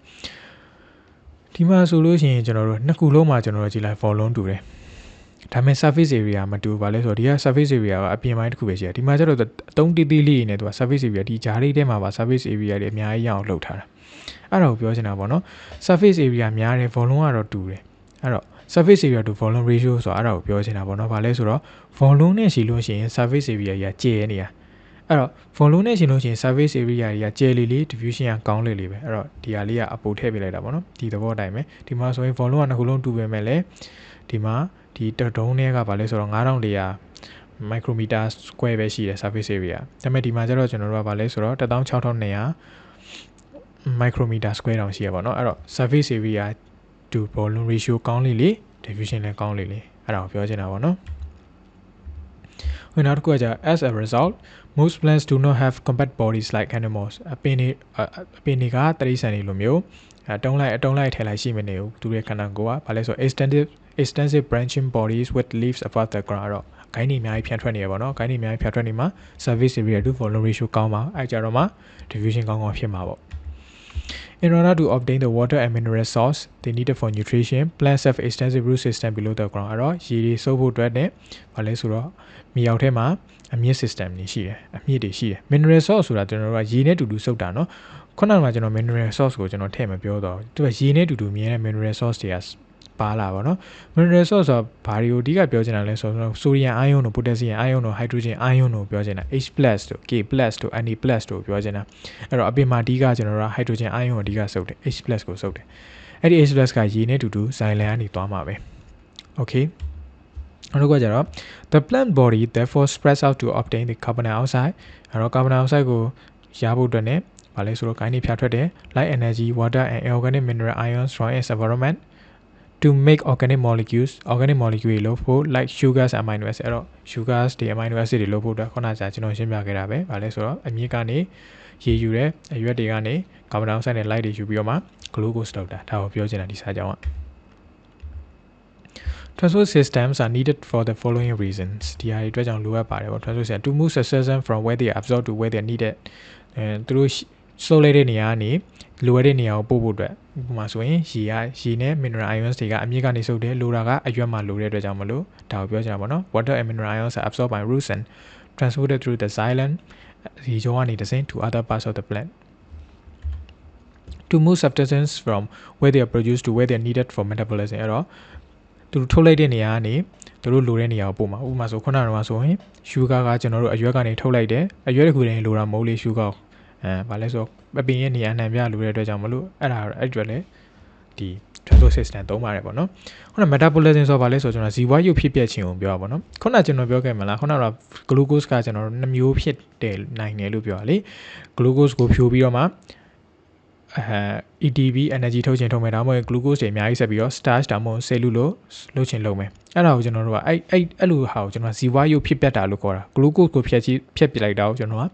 ဒီမှာဆိုလို့ရှိရင်ကျွန်တော်တို့နှစ်ခုလုံးမှာကျွန်တော်တို့ကြည့်လိုက် volume တူတယ်ဒါပေမဲ့ surface area မတူပါလဲဆိုတော့ဒီက surface area ကအပြင်ပိုင်းတစ်ခုပဲရှိတယ်ဒီမှာကျတော့အတုံးတီးတီးလေးနေသူက surface area ဒီဂျားလေးထဲမှာပါ surface area တွေအများကြီးရအောင်လုပ်ထားတာအဲ့ဒါကိုပြောချင်တာပေါ့နော် surface area များတယ် volume ကတော့တူတယ်အဲ့တော့ surface area to volume ratio ဆိုတာအဲ့ဒါကိုပြောချင်တာပေါ့နော်။ဘာလဲဆိုတော့ volume နဲ့ရှိလို့ရှိရင် surface area ကြီးကျယ်နေရအဲ့တော့ volume နဲ့ရှိလို့ရှိရင် surface area ကြီးကျယ်လေ diffusion ကကောင်းလေပဲအဲ့တော့ဒီဟာလေးကအပိုထည့်ပေးလိုက်တာပေါ့နော်ဒီသဘောအတိုင်းပဲဒီမှာဆိုရင် volume ကနှစ်ခုလုံးတူပေမဲ့လည်းဒီမှာဒီတဒုံးတွေကဘာလဲဆိုတော့9400 micrometer square ပဲရှိတယ် surface area ဒါပေမဲ့ဒီမှာကျတော့ကျွန်တော်တို့ကဘာလဲဆိုတော့16200 micrometer square တောင်ရှိရပါတော့အဲ့တော့ surface area to volume ratio ကောင်းလေ diffusion လည်းကောင်းလေအဲ့ဒါကိုပြောချင်တာပေါ့နော်နောက်တစ်ခုကじゃ as a result most plants do not have compact bodies like animals အပင်တွေကတရိษံတွေလိုမျိုးအတုံးလိုက်ထည့်လိုက်ရှိမနေဘူးသူရဲ့ခန္ဓာကိုယ်ကဘာလဲဆို extensive branching bodies with leaves above the ground တော့ဂိုင်းတွေအများကြီးဖြန့်ထွက်နေရပါတော့ဂိုင်းတွေအများကြီးဖြန့်ထွက်နေမှာ surface area to volume ratio ကောင်းပါအဲ့ကြတော့မှ diffusion ကောင်းဖြစ်မှာပေါ့In order to obtain the water and mineral source they needed for nutrition, plants have extensive root system below the ground. အဲ့တော့ရေတွေစုပ်ဖို့အတွက်နဲ့ဘာလဲဆိုတော့မြေအောက်ထဲမှာအမြစ် system တွေရှိတယ်အမြစ်တွေရှိတယ် mineral source ဆိုတာကျွန်တော်တို့ကရေနဲ့တူတူစုပ်တာเนาะခုနကကျွန်တော် mineral source ကိုကျွန်တော်ထည့်မပြောတော့သူကရေနဲ့တူတူမြင်တဲ့ mineral source တွေကပါလာပါเนาะ mineral source ဆိုတာဘာတွေကိုအဓိကပြောချင်တာလဲဆိုတော့ sodium ion တို့ potassium ion တို့ hydrogen ion တို့ပြောချင်တာ H+ တို့ K+ တို့ Na+ တို့ပြောချင်တာအဲ့တော့အပြင်မှာအဓိကကျွန်တော်တို့ hydrogen ion ကိုအဓိကစုပ်တယ် H+ ကိုစုပ်တယ်အဲ့ဒီ H+ ကရေနဲ့တူတူဇိုင်လန်ကနေသွားမှာပဲ okay နောက်တစ်ခုကကြတော့ the plant body therefore spreads out to obtain the carbon dioxide အဲ့တော့ carbon dioxide ကိုရဖို့အတွက်နဲ့ဘာလဲဆိုတော့ဂိုင်းတွေဖြာထွက်တယ် light energy water and organic mineral ions from its environment to make organic molecule တွေလို့ဖို့ like sugars and amino acids အဲ့တော့ sugars တွေ amino acids တွေလို့ဖို့အတွက်ခုနကကျွန်တော်ရှင်းပြခဲ့တာပဲဘာလဲဆိုတော့အမြစ်ကနေရေယူတယ်အရွက်တွေကနေ carbon dioxide နဲ့ light တွေယူပြီးတော့မှ glucose လောက်တာဒါကိုပြောချင်တာဒီစာကြောင်းကTransport systems are needed for the following reasons ဒီဟာတွေအတွက်ကြောင့်လိုအပ်ပါတယ်ပေါ့ transport system to move succession from where they are absorbed to where they are needed သူတို့စုပ်လိုက်တဲ့နေရာကနေလိုအပ်တဲ့နေရာကိုပို့ဖို့အတွက်ဥပမာဆိုရင်ရေနဲ့ mineral ions တွေကအမြစ်ကနေစုပ်တယ်လိုတာကအရွက်မှာလိုတဲ့အတွက်ကြောင့်မလို့ဒါကိုပြောချင်တာပေါ့နော် water and mineral ions are absorbed by roots and transported through the xylem ဒီကြောကနေတဆင့် to other parts of the plant to move substances from where they are produced to where they are needed for metabolism အဲ့တော့သူတို့ထုတ်လိုက်တဲ့နေရာကနေသူတို့လိုတဲ့နေရာကိုပို့မှာဥပမာဆိုခုနကတော့ဆိုရင် sugar ကကျွန်တော်တို့အရွက်ကနေထုတ်လိုက်တယ်အရွက်တစ်ခုတည်းလိုတာမဟုတ်လေ sugar ဘာလဲဆိုအပင်ရဲ့နေရာအနှံပြလိုတဲ့အတွက်ကြောင့်မလို့အဲ့ဒါအဲ့အတွက်လည်းဒီ transport system သုံးပါတယ်ပေါ့နော်ခုန metabolism ဆိုဘာလဲဆိုကျွန်တော်ဇီဝရုပ်ဖြစ်ပျက်ခြင်းကိုပြောပါပေါ့နော်ခုနကျွန်တော်ပြောခဲ့မလားခုနကတော့ glucose ကကျွန်တော်တို့2မျိုးဖြစ်တယ်နိုင်တယ်လို့ပြောတာလေ glucose ကိုဖြိုပြီးတော့မှATP energy ထုတ်ခြင်းထုတ်မယ်ဒါမှမဟုတ် glucose တွေအများကြီးဆက်ပြီးတော့ starch ဒါမှမဟုတ် cellulose လုပ်ခြင်းလုပ်မယ်အဲ့ဒါကိုကျွန်တော်တို့ကအဲ့လိုဟာကိုကျွန်တော်ဇီဝရုပ်ဖြစ်ပျက်တာလို့ခေါ်တာ glucose ကိုဖြတ်ပစ်လိုက်တာကိုကျွန်တော်က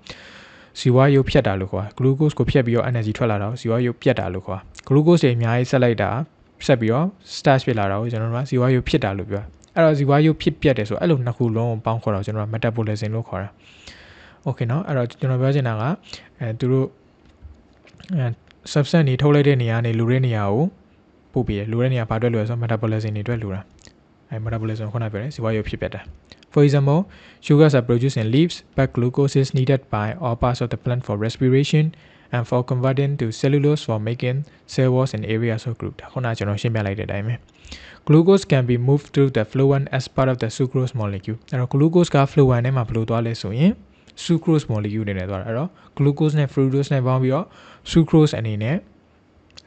ဇီဝရုပ်ဖြတ်တာလို့ခေါ်တာ glucose ကိုဖြတ်ပြီးတော့ energy ထွက်လာတာကိုဇီဝရုပ်ပြတ်တာလို့ခေါ်တာ glucose တွေအများကြီးဆက်လိုက်တာဆက်ပြီးတော့ starch ဖြစ်လာတာကိုကျွန်တော်တို့ကဇီဝရုပ်ဖြစ်တာလို့ပြောအဲ့တော့ဇီဝရုပ်ဖြစ်ပျက်တယ်ဆိုအဲ့လိုနှစ်ခုလုံးကိုပေါင်းခေါ်တာကိုကျွန်တော်က metabolism လို့ခေါ်တာ okay เนาะအဲ့တော့ကျွန်တော်ပြောချင်တာကသူတို့substance တွေထုတ်လိုက်တဲ့နေရာနေလိုတဲ့နေရာကိုပို့ပြီးတယ်လိုတဲ့နေရာဘာအတွက်လိုလဲဆိုတော့ metabolism တွေအတွက်လိုတာmetabolism ခုနပြောတယ်ဇီဝရုပ်ဖြစ်ပျက်တာ For example, sugars are produced in leaves, but glucose is needed by all parts of the plant for respiration and for converting to cellulose for making cell walls and areas of group. ခုနကျွန်တော်ရှင်းပြလိုက်တဲ့အတိုင်းပဲ Glucose can be moved through the phloem as part of the sucrose molecule. အဲ့တော့ glucose က phloem ထဲမှာဘယ်လိုသွားလဲဆိုရင် sucrose molecule အနေနဲ့သွားတာအဲ့တော့ glucose နဲ့ fructose နဲ့ပေါင်းပြီးတော့ sucrose အနေနဲ့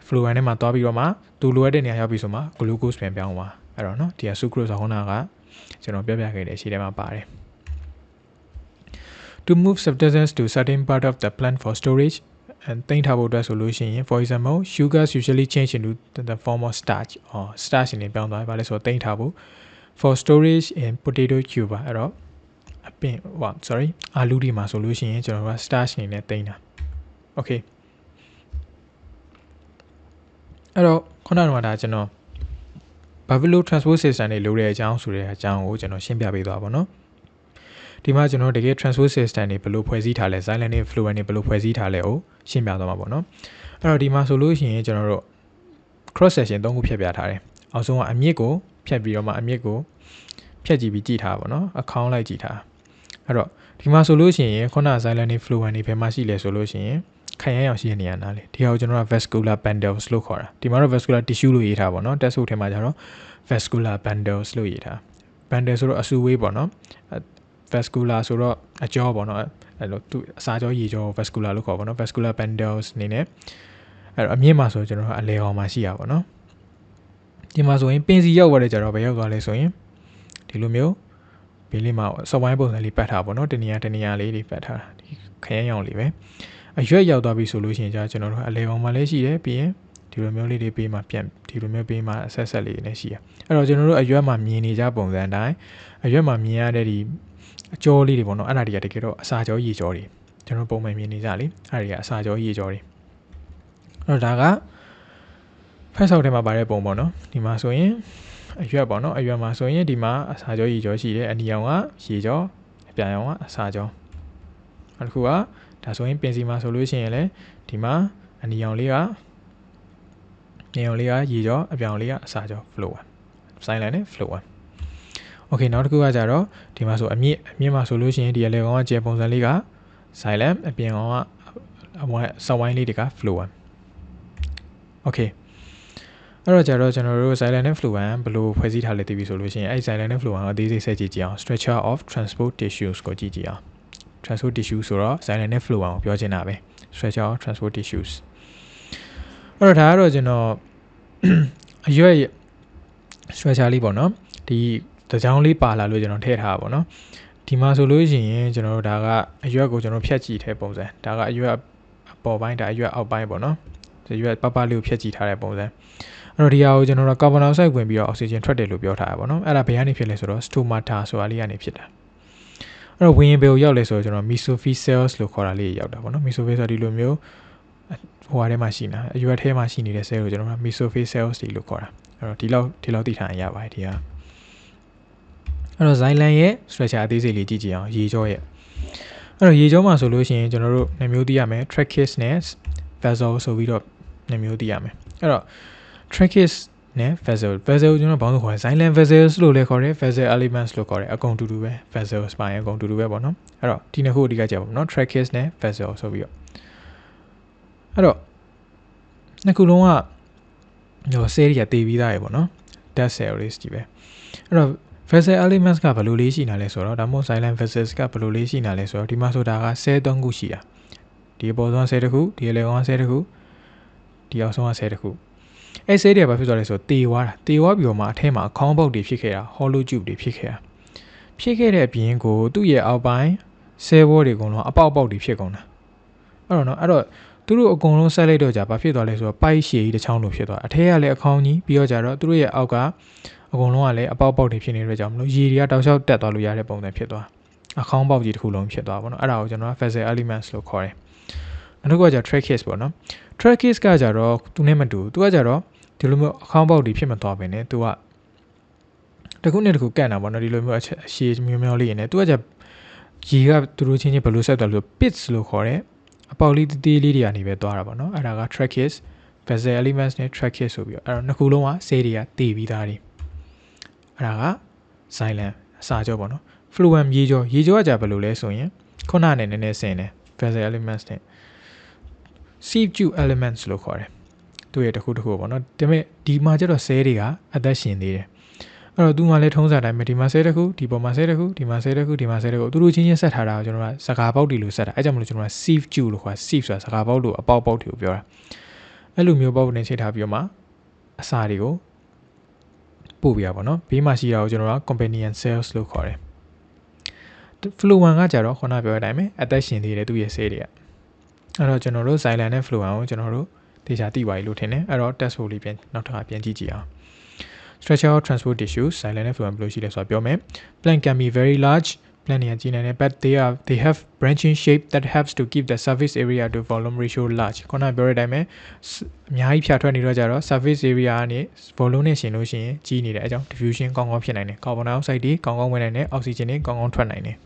phloem ထဲမှာသွားပြီးတော့မှသူလိုအပ်တဲ့နေရာရောက်ပြီဆိုမှ glucose ပြန်ပြောင်းသွားအဲ့တော့နော်ဒီက sucrose ဆိုခုနကကျွန်တော်ပြပြခဲ့တယ်ရှေ့ထဲမှာပါတယ် To move substances to certain part of the plant for storage and သိမ်းထားဖို့အတွက်ဆိုလို့ရှိရင် for example sugars usually change into the form of starch or starch အနေနဲ့ပြောင်းသွားပါလဲဆိုတော့သိမ်းထားဖို့ for storage in potato tuber အဲ့တော့အပင်အာလူဒီမှာဆိုလို့ရှိရင်ကျွန်တော်က starch အနေနဲ့သိမ်းတာ okay အဲ့တော့ခုနကဒါကျွန်တော်Buffalo transport system တွေလိုတဲ့အကြောင်းဆိုတဲ့အကြောင်းကိုကျွန်တော်ရှင်းပြပေးသွားပါတော့။ဒီမှာကျွန်တော်တကယ် transport system တွေဘယ်လိုဖွဲ့စည်းထားလဲ xylem နဲ့ phloem တွေဘယ်လိုဖွဲ့စည်းထားလဲကိုရှင်းပြသွားမှာပေါ့နော်။အဲ့တော့ဒီမှာဆိုလို့ရှိရင်ကျွန်တော်တို့ cross section 3ခုဖြတ်ပြထားတယ်။အောက်ဆုံးကအမြစ်ကိုဖြတ်ပြီးတော့မှအမြစ်ကိုဖြတ်ကြည့်ပြီးကြည့်ထားပါတော့။အခေါင်းလိုက်ကြည့်ထား။အဲ့တော့ဒီမှာဆိုလို့ရှိရင်ခုန xylem နဲ့ phloem တွေဘယ်မှာရှိလဲဆိုလို့ရှိရင်ခိုင်ရအောင်ရှိတဲ့နေရာနားလေဒီဟာကိုကျွန်တော်က vascular bundles လို့ခေါ်တာဒီမှာတော့ vascular tissue လို့ရေးထားပါတော့ textbook ထဲမှာကျတော့ vascular bundles လို့ရေးထား bundle ဆိုတော့အစုဝေးပေါ့နော် vascular ဆိုတော့အကြောပေါ့နော်အဲ့လိုသူအစာကြောရည်ကြော vascular လို့ခေါ်ပါနော် vascular bundles အနေနဲ့အဲ့တော့အမြင့်မှာဆိုကျွန်တော်တို့အလဲကောင်မှာရှိရပါတော့ဒီမှာဆိုရင်ပင်စီရောက်သွားတဲ့ကြတော့ဘယ်ရောက်သွားလဲဆိုရင်ဒီလိုမျိုးဘေးလေးမှာစော်ဝိုင်းပုံစံလေးပတ်ထားပါတော့တနေရာလေးတွေပတ်ထားတာဒီခရမ်းရောင်လေးပဲအရွက်ရောက်သွားပြီဆိုလို့ရှိရင်ကျွန်တော်တို့အလဲကောင်မှာလည်းရှိတယ်ပြီးရင်ဒီလိုမျိုးလေးတွေပေးမှာပြန်ဒီလိုမျိုးပေးမှာအဆက်လေးနဲ့ရှိရအဲ့တော့ကျွန်တော်တို့အရွက်မှာမြင်နေကြပုံစံအတိုင်းအရွက်မှာမြင်ရတဲ့ဒီအကြောလေးတွေပေါ့နော်အဲ့ဒါတွေကတကယ်တော့အစာကြောရေကြောတွေကျွန်တော်ပုံမှန်မြင်နေကြလေအဲ့ဒါတွေကအစာကြောရေကြောတွေအဲ့တော့ဒါကဖက်ဆောက်ထဲမှာပါတဲ့ပုံပေါ့နော်ဒီမှာဆိုရင်အရွက်ပေါ့နော်အရွက်မှာဆိုရင်ဒီမှာအစာကြောရေကြောရှိတယ်အနီရောင်ကရေကြောအပြာရောင်ကအစာကြောနောက်တစ်ခုကဒါဆိုရင်ပင်စီမှာဆိုလို့ရှိရင်လည်းဒီမှာအနီရောင်လေးကရေကြောအပြောင်လေးကအစာကြော flow 1 sign line နဲ့ flow 1 okay နောက်တစ်ခုကကြတော့ဒီမှာဆိုအမြင့်မှာဆိုလို့ရှိရင်ဒီအလဲကောင်ကကျဲပုံစံလေးက silent အပြင်ကောင်ကအစဝိုင်းလေးတွေက flow 1 okay အဲ့တော့ကြတော့ကျွန်တော်တို့ silent နဲ့ flow 1ဘယ်လိုဖွဲ့စည်းထားလဲသိပြီဆိုလို့ရှိရင်အဲ့ silent နဲ့ flow 1ကိုအသေးစိတ်ဆက်ကြည့်ကြအောင် structure of transport tissues ကိုကြည့်ကြအောင် transport tissue ဆိုတော့ silent နဲ့ flow 1ကိုပြောချင်တာပဲ structure of transport tissuesအဲ့တော့ဒါကတော့ကျွန်တော်အရွက် structure လေးပေါ့နော်ဒီတကြောင်လေးပါလာလို့ကျွန်တော်ထည့်ထားတာပေါ့နော်ဒီမှာဆိုလို့ရှိရင်ကျွန်တော်တို့ဒါကအရွက်ကိုကျွန်တော်ဖြတ်ကြည့်တဲ့ပုံစံဒါကအရွက်အပေါ်ပိုင်းဒါအရွက်အောက်ပိုင်းပေါ့နော်ဒီရွက်ပပလေးကိုဖြတ်ကြည့်ထားတဲ့ပုံစံအဲ့တော့ဒီဟာကိုကျွန်တော်တို့ကာဗွန်ဒိုင်အောက်ဆိုက်ဝင်ပြီးတော့အောက်ဆီဂျင်ထွက်တယ်လို့ပြောထားတာပေါ့နော်အဲ့ဒါဘယ်ကနေဖြစ်လဲဆိုတော့ stomata ဆိုတာလေးကနေဖြစ်တာအဲ့တော့ဝင်းရင်ဘယ်ကိုရောက်လဲဆိုတော့ကျွန်တော် mesophyll cells လို့ခေါ်တာလေးရောက်တာပေါ့နော် mesophyll ဆိုတာဒီလိုမျိုးဟိုဟာထဲမှာရှိနေတာအရွက်ထဲမှာရှိနေတဲ့ cell ကိုကျွန်တော်တို့ mesophyll cells လို့ခေါ်တာအဲ့တော့ဒီလောက်သိထားရင်ရပါတယ်ဒီဟာအဲ့တော့ xylan ရဲ့ structure အသေးစိတ်လေးကြည့်ကြည့်အောင်ရေကြောရဲ့အဲ့တော့ရေကြောမှာဆိုလို့ရှိရင်ကျွန်တော်တို့နှစ်မျိုးသိရမယ် trachea နဲ့ vessel ဆိုပြီးတော့နှစ်မျိုးသိရမယ်အဲ့တော့ trachea နဲ့ vessel ကျွန်တော်ဘောင်းဆိုခေါ်တယ် xylan vessels လို့လည်းခေါ်တယ် vessel elements လို့ခေါ်တယ်အကုန်တူတူပဲ vessels ပိုင်းအကုန်တူတူပဲပေါ့နော်အဲ့တော့ဒီနှစ်ခုအဓိကကြပါပေါ့နော် trachea နဲ့ vessel ဆိုပြီးတော့အဲ့တော့နှစ်ခုလုံးကဟို cell တွေကတည်ပြီးသားရေပေါ့နော် dead cell လေးကြီးပဲအဲ့တော့ vessel elements ကဘယ်လိုလေးရှိနေလဲဆိုတော့ဒါမှမဟုတ် xylan vessels ကဘယ်လိုလေးရှိနေလဲဆိုတော့ဒီမှာဆိုတာက cell 3ခုရှိတာဒီအပေါ်ဆုံး cell တစ်ခုဒီအလယ်ကောင် cell တစ်ခုဒီအောက်ဆုံး cell တစ်ခုအဲ့ cell တွေကဘာဖြစ်သွားလဲဆိုတော့တေဝါပြီးတော့မှအထဲမှာအခေါင်းပေါက်တွေဖြစ်ခဲ့တာ hollow tube တွေဖြစ်ခဲ့တဲ့အပြင်ကိုသူ့ရဲ့အောက်ပိုင်း cell wall တွေအကုန်လုံးအပေါက်တွေဖြစ်ကုန်တာအဲ့တော့သူတို့အကုန်လုံးဆက်လိုက်တော့ကြာဘာဖြစ်သွားလဲဆိုတော့ပိုက်ရှည်ကြီးတစ်ချောင်းလိုဖြစ်သွားအထဲကလည်းအခေါင်းကြီးပြီးတော့ကြတော့သူတို့ရဲ့အောက်ကအကုန်လုံးကလည်းအပေါက်တွေဖြစ်နေတဲ့ကြောင့်မလို့ရေတွေကတောက်လျှောက်တက်သွားလို့ရတဲ့ပုံစံဖြစ်သွားအခေါင်းပေါက်ကြီးတစ်ခုလုံးဖြစ်သွားပါတော့အဲ့ဒါကိုကျွန်တော်က vessel elements လို့ခေါ်တယ်နောက်တစ်ခုကကျ trachea ပေါ့နော် trachea ကကြတော့သူနဲ့မတူသူကကြတော့ဒီလိုမျိုးအခေါင်းပေါက်တွေဖြစ်မသွားဘဲနဲ့သူကတစ်ခုနဲ့တစ်ခုကန့်တာပေါ့နော်ဒီလိုမျိုးအရှည်မျိုးလေးနေသူကကြရေကသူတို့ချင်းဘယ်လိုဆက်သွားလို့ pits လို့ခေါ်တယ်အပေါက်လေးတေးလေးတွေကနေပဲသွားတာပေါ့နော်အဲ့ဒါက trachea vessel elements နဲ့ trachea ဆိုပြီးတော့အဲ့တော့နှစ်ခုလုံးက cell တွေကတည်ပြီးသားတွေအဲ့ဒါက xylan အစာကြောပေါ့နော် phloem ရေကြောကကြဘယ်လိုလဲဆိုရင်ခုနနဲ့နည်းနည်းဆင်တယ် vessel elements နဲ့ sieve tube elements လို့ခေါ်တယ်သူ့ရဲ့တစ်ခုပေါ့နော်ဒါပေမဲ့ဒီမှာကျတော့ cell တွေကအသက်ရှင်သေးတယ်အဲ့တော့သူမှလည်းထုံးစံတိုင်းပဲဒီမှာ cell တစ်ခုဒီပေါ်မှာ cell တစ်ခုဒီမှာ cell တစ်ခုဒီမှာ cell တစ်ခုသူတို့ချင်းဆက်ထားတာကိုကျွန်တော်ကစကားပေါက်တွေလို့ဆက်တာအဲ့ကြောင့်မလို့ကျွန်တော်က sieve tube လို့ခေါ်တာ sieve ဆိုတာစကားပေါက်လို့အပေါက်တွေကိုပြောတာအဲ့လိုမျိုးပေါက်နဲ့ချိန်ထားပြီးတော့မှအစာတွေကိုပို့ပြရပါတော့ဘေးမှာရှိတာကိုကျွန်တော်က companion cells လို့ခေါ်တယ် flow 1ကကြတော့ခုနပြောတဲ့အတိုင်းပဲအသက်ရှင်သေးတယ်သူ့ရဲ့ cell တွေကအဲ့တော့ကျွန်တော်တို့ xylan နဲ့ flow 1ကိုကျွန်တော်တို့သေချာသိပါပြီလို့ထင်တယ်အဲ့တော့ test ဖို့လေးနောက်တစ်ခါပြန်ကြည့်အောင် structure of transport tissues xylan နဲ့ flow 1ဘယ်လိုရှိလဲဆိုတာပြောမယ် plant can be very large plant တွေကကြီးနေတယ် but they have branching shape that helps to keep the surface area to volume ratio large ခုနပြောတဲ့အတိုင်းပဲအများကြီးဖြာထွက်နေတော့ကြတော့ surface area ကနေ volume နဲ့ရှင်လို့ရှိရင်ကြီးနေတယ်အဲကြောင့် diffusion ကောင်းဖြစ်နိုင်တယ် carbon dioxide တွေကောင်းဝင်နိုင်တယ် oxygen တွေကောင်းထွက်နိုင်တယ်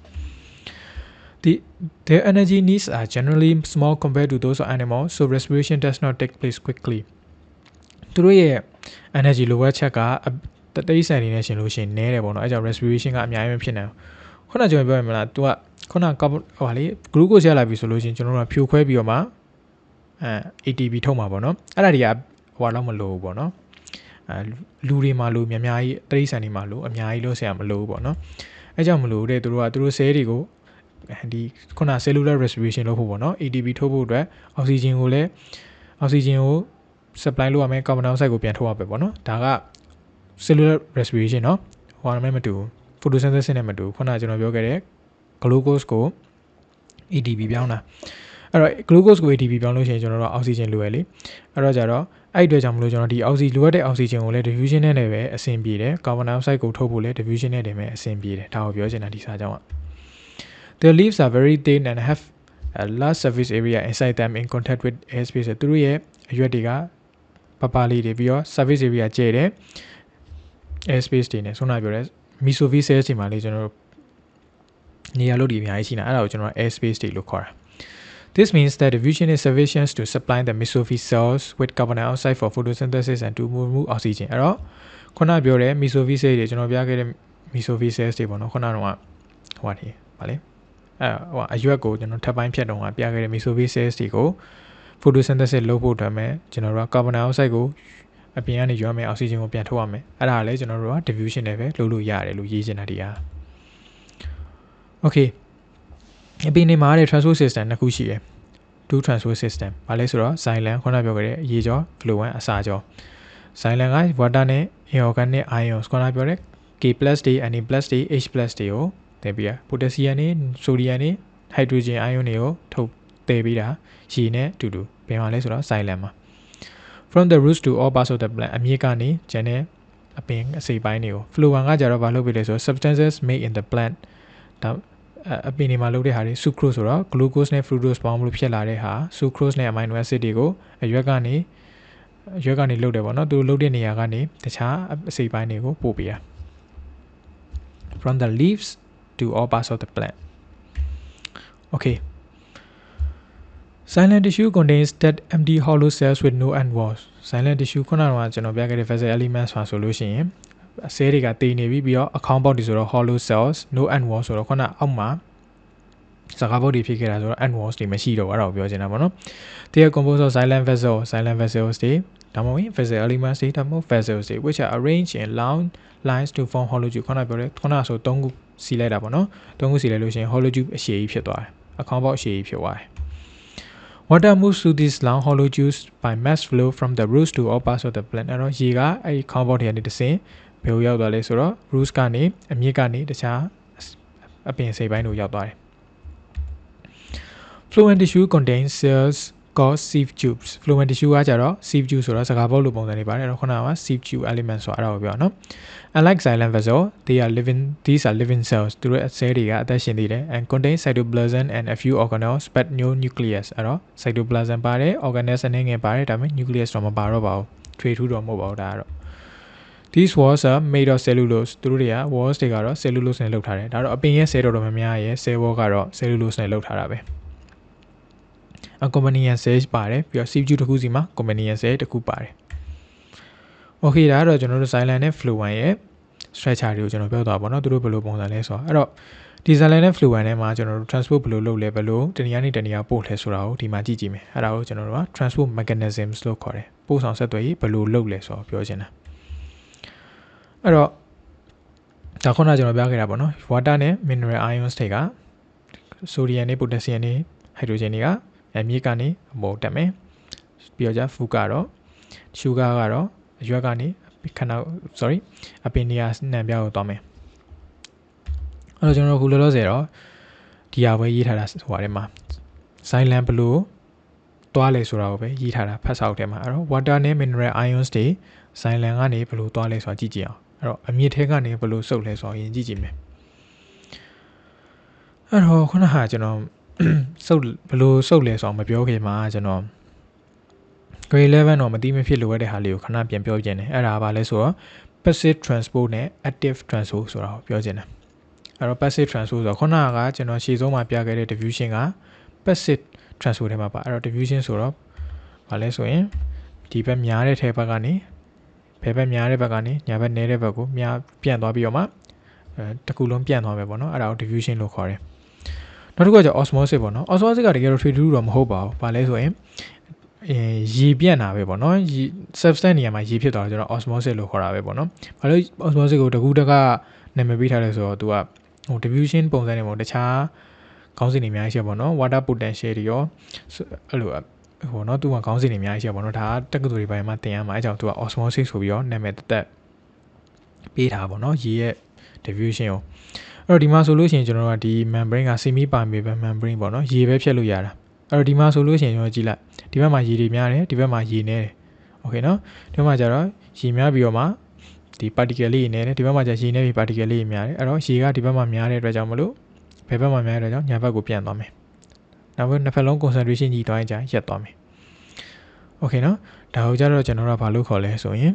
Their energy needs are generally small compared to those of animals, so respiration does not take place quickly. သူတို့ရဲ့ energy လိုအပ်ချက်ကတိတ်ဆန်နေနေရှင်လို့ရှင်နဲတယ်ပေါ့နော်အဲကြောင့် respiration ကအများကြီးမဖြစ်နိုင်ဘူးခုနကျွန်တော်ပြောရမလား तू ကခုနဟိုလေ glucose ရလာပြီဆိုလို့ရှင်ကျွန်တော်တို့ကဖြိုခွဲပြီးတော့မှATP ထုတ်မှာပေါ့နော်အဲ့ဒါတွေကဟိုလောက်မလိုဘူးပေါ့နော် လူတွေမှာလို့အများကြီးတရိษံတွေမှာလို့အများကြီးလို့ဆရာမလို့ပေါ့နော်အဲကြောင့်မလို့တဲ့သူတို့ cell တွေကိုဒီခုန cellular respiration လုပ်ဖို့ပေါ့နော် ATP ထုတ်ဖို့အတွက်အောက်ဆီဂျင်ကို supply လုပ်ရမယ်ကာဗွန်ဒိုင်အောက်ဆိုက်ကိုပြန်ထုတ်ရပဲပေါ့နော်ဒါက cellular respiration เนาะဟိုမှာမတူ photosynthesis နဲ့မတူခုနကျွန်တော်ပြောခဲ့တဲ့ glucose ကို ATP ပြောင်းတာအဲ့တော့ glucose ကို ATP ပြောင်းလို့ရှိရင်ကျွန်တော်တို့အောက်ဆီဂျင်လိုရလေအဲ့တော့ကြတော့အဲ့အတွက်ကြောင့်မလို့ကျွန်တော်ဒီအောက်ဆီလိုအပ်တဲ့အောက်ဆီဂျင်ကိုလည်း diffusion နဲ့လည်းပဲအဆင်ပြေတယ်ကာဗွန်ဒိုင်အောက်ဆိုက်ကိုထုတ်ဖို့လည်း diffusion နဲ့တည်းပဲအဆင်ပြေတယ်ဒါကိုပြောချင်တာဒီစာကြောင်းက The leaves are very thin and have a large surface area inside them in contact with airspace သူတို့ရဲ့အရွက်တွေကပလေးတွေပြီးတော့ surface area ကျဲတယ် airspace တွေနဲ့ဆိုတော့ပြောရဲ mesophyll cells တွေမှာလေကျွန်တော်တို့နေရာလို့ဒီအများကြီးရှိနေတာအဲ့ဒါကိုကျွန်တော် airspace တွေလို့ခေါ်တာ This means that diffusion is sufficient to supply the mesophyll cells with carbon dioxide for photosynthesis and to remove oxygen အဲ့တော့ခုနပြောတဲ့ mesophyll cells တွေကျွန်တော်ပြခဲ့တဲ့ mesophyll cells တွေပေါ့နော်ခုနကတော့ဟိုပါလေအရွက်ကိုကျွန်တော်ထပ်ပိုင်းဖြတ်တော့ပြခဲ့တဲ့ mesophyll cells တွေကို photosynthesis လုပ်ဖို့အတွက်မဲ့ကျွန်တော်တို့က carbon dioxide ကိုအပြင်ကနေရွေးမယ်အောက်ဆီဂျင်ကိုပြန်ထုတ်ရမယ်အဲ့ဒါလည်းကျွန်တော်တို့က diffusion နဲ့ပဲလုပ်လို့ရတယ်လို့ရေးချင်တာဒီဟာ Okay အပြင်နေမှာတဲ့ transport system နှစ်ခုရှိတယ် two transport system ဘာလဲဆိုတော့ xylem ခုနပြောခဲ့တဲ့ရေကြော fluent အစာကြော xylem က water နဲ့ inorganic ions ခုနပြောတဲ့ K+ တွေ Na+ တွေ H+ တွေကိုတည်ပြီးတာ potassium နဲ့ sodium နဲ့ hydrogen ion တွေကိုထုတ်တည်ပြီးတာရေနဲ့အတူတူဘယ်မှာလဲဆိုတော့ xylem မှာ From the roots to all parts of the plant အမြစ်ကနေကျန်တဲ့အပင်အစိပ်ပိုင်းတွေကို fluent ကကြတော့ဘာလုပ်ပြီးလဲဆိုတော့ substances made in the plant ဒါအပင်တွေမှာလုပ်တဲ့ဟာတွေ sucrose ဆိုတော့ glucose နဲ့ fructose ပေါင်းလို့ဖြစ်လာတဲ့ဟာ sucrose နဲ့ amino acid တွေကိုအရွက်ကနေလုပ်တယ်ပေါ့နော်သူလုပ်တဲ့နေရာကနေတခြားအစိပ်ပိုင်းတွေကိုပို့ပေးတာ From the leaves to all parts of the plant Okay Silent tissue contains dead empty hollow cells with no end walls. Silent tissue ခုနကကျွန်တော်ပြခဲ့တဲ့ vessel elements ပါဆိုလို့ရှိရင်အဆဲတွေကတည်နေပြီးတော့အခေါင်းပေါက်တွေဆိုတော့ hollow cells no end walls ဆိုတော့ခုနအောက်မှာစကားပေါက်တွေဖြစ်ခဲ့တာဆိုတော့ end walls တွေမရှိတော့ဘူးအဲ့ဒါကိုပြောချင်တာပေါ့နော် They are composed of silent vessels တွေဒါမှမဟုတ် vessel elements တွေဒါမှမဟုတ် vessels တွေ which are arranged in long lines to form hollow tube ခုနပြောတဲ့ခုနဆို3ခုစီလိုက်တာပေါ့နော်3ခုစီလိုက်လို့ရှိရင် hollow tube အရှည်ကြီးဖြစ်သွားတယ်အခေါင်းပေါက်အရှည်ကြီးဖြစ်သွားတယ် Water moves through these long hollow tubes by mass flow from the roots to all parts of the plant အဲ့တော့ရေကအဲ့ခေါင်းပေါက်တွေကနေတဆင့်ဘယ်ကိုရောက်သွားလဲဆိုတော့ roots ကနေအမြစ်ကနေတခြားအပင်စိပ်ပိုင်းတို့ရောက်သွားတယ် Fluent tissue contains cells called sieve tubes fluent tissue ကကြတော့ sieve tube ဆိုတော့စကားပေါက်လိုပုံစံနေပါတယ်အဲ့တော့ခုနက sieve tube element ဆိုတော့အဲ့ဒါကိုပြောနော် Unlike xylem vessel these are living cells သူတို့အဆဲတွေကအသက်ရှင်သေးတယ် and contain cytoplasm and a few organelles but no nucleus အဲ့တော့ cytoplasm ပါတယ် organelles အနေငယ်ပါတယ်ဒါပေမဲ့ nucleus တော့မပါတော့ပါဘူးထွေထူးတော့မဟုတ်ပါဘူးဒါကတော့ These walls are made of cellulose သူတို့တွေက walls တွေကတော့ cellulose နဲ့လုပ်ထားတယ်ဒါတော့အပင်ရဲ့ဆဲတော်တော်များများရဲ့ cell wall ကတော့ cellulose နဲ့လုပ်ထားတာပဲcompanion cells ပါတယ်ပြီးတော့ sieve tube တစ်ခုစီမှာ companion cell တစ်ခုပါတယ် Okay ဒါကတော့ကျွန်တော်တို့ xylem နဲ့ fluent ရဲ့ structure တွေကိုကျွန်တော်ပြောသွားပါတော့သူတို့ဘယ်လိုပုံစံလဲဆိုတော့အဲ့တော့ဒီ xylem နဲ့ fluent ထဲမှာကျွန်တော်တို့ transport ဘယ်လိုလုပ်လဲဘယ်လိုတနည်းနဲ့တနည်းပို့လဲဆိုတာကိုဒီမှာကြည့်ကြည့်မယ်အဲ့ဒါကိုကျွန်တော်တို့က transport mechanisms လို့ခေါ်တယ်ပို့ဆောင်ဆက်သွယ်ရေးဘယ်လိုလုပ်လဲဆိုတော့ပြောချင်တာအဲ့တော့ဒါခုနကျွန်တော်ပြောခဲ့တာပေါ့နော် water နဲ့ mineral ions တွေက sodium နဲ့ potassium နဲ့ hydrogen တွေကအမြစ်ကနေအပေါ်တက်မယ်ပြီးတော့ဖူကတော့ sugar ကတော့အရွက်ကနေအပင်နေရာနှံပြားကိုသွားမယ်အဲ့တော့ကျွန်တော်ခုလောလောဆယ်တော့ဒီဟာပဲရေးထားတာဟိုထဲမှာ xylem ဘလို့သွားလဲဆိုတာကိုပဲရေးထားတာဖတ်စာအုပ်ထဲမှာအဲ့တော့ water နဲ့ mineral ions တွေ xylem ကနေဘလို့သွားလဲဆိုတာကြည့်ကြည့်အောင်အဲ့တော့အမြစ်ထဲကနေဘလို့စုပ်လဲဆိုတော့ရင်ကြည့်ကြည့်မယ်အဲ့တော့ခုနကကျွန်တော်ဘလို့စုပ်လဲဆိုအောင်မပြောခင်မှာကျွန်တော် grade 11တော့မသိမဖြစ်လိုရတဲ့ဟာလေးကိုခဏပြန်ပြောပြနေအဲ့ဒါဘာလဲဆိုတော့ passive transport နဲ့ active transport ဆိုတာကိုပြောချင်တယ်အဲ့တော့ passive transport ဆိုတော့ခုနကကျွန်တော်ရှေ့ဆုံးမှာပြခဲ့တဲ့ diffusion က passive transport ထဲမှာပါအဲ့တော့ diffusion ဆိုတော့ဘာလဲဆိုရင်ဒီဘက်များတဲ့ထဲဘက်ကနေဘယ်ဘက်များတဲ့ဘက်ကနေညာဘက်နည်းတဲ့ဘက်ကိုများပြန့်သွားပြီးတော့မှတစ်ခုလုံးပြန့်သွားမယ်ပေါ့နော်အဲ့ဒါကို diffusion လို့ခေါ်တယ်နောက်တစ်ခုကကျ osmosis ပေါ့နော် osmosis ကတကယ်တော့ထွေထူးတော့မဟုတ်ပါဘူးဘာလဲဆိုရင် ရေပြန့်တာပဲပေါ့နော် substance နေရာမှာရေဖြစ်သွားတော့ကျွန်တော် osmosis လို့ခေါ်တာပဲပေါ့နော်ဘာလို့ osmosis ကိုတကူတကနာမည်ပေးထားလဲဆိုတော့သူကဟို diffusion ပုံစံနဲ့ပေါ့တခြားခေါင်းစဉ်တွေအများကြီးရှိပေါ့နော် water potential တွေရောအဲ့လိုဟိုနော်သူကခေါင်းစဉ်တွေအများကြီးရှိပေါ့နော်ဒါကတက္ကသိုလ်တွေပိုင်းမှာသင်ရမှာအဲကြောင့်သူက osmosis ဆိုပြီးတော့နာမည်တက်ပေးထားပေါ့နော်ရေရဲ့ diffusion ကိုအဲ့တော့ဒီမှာဆိုလို့ရှိရင်ကျွန်တော်တို့ကဒီ membrane က semi permeable membrane ပေါ့နော်ရေပဲဖြတ်လို့ရတာအဲ့တော့ဒီမှာဆိုလို့ရှိရင်ကျွန်တော်ကြည့်လိုက်ဒီဘက်မှာရေတွေများတယ်ဒီဘက်မှာရေနည်းတယ်โอเคနော်ဒီဘက်မှာကျတော့ရေများပြီးတော့မှဒီ particle လေးနည်းတယ်ဒီဘက်မှာကျရေနည်းပြီး particle လေးများတယ်အဲ့တော့ရေကဒီဘက်မှာများတဲ့အတွက်ကြောင့်မလို့ဘယ်ဘက်မှာများတဲ့အတွက်ကြောင့်ညာဘက်ကိုပြန်သွားမယ်နောက်ဘက်နှစ်ဖက်လုံး concentration ကြီးသွားရင်ကြာရက်သွားမယ်โอเคနော်ဒါကိုကျတော့ကျွန်တော်တို့ကဘာလို့ခေါ်လဲဆိုရင်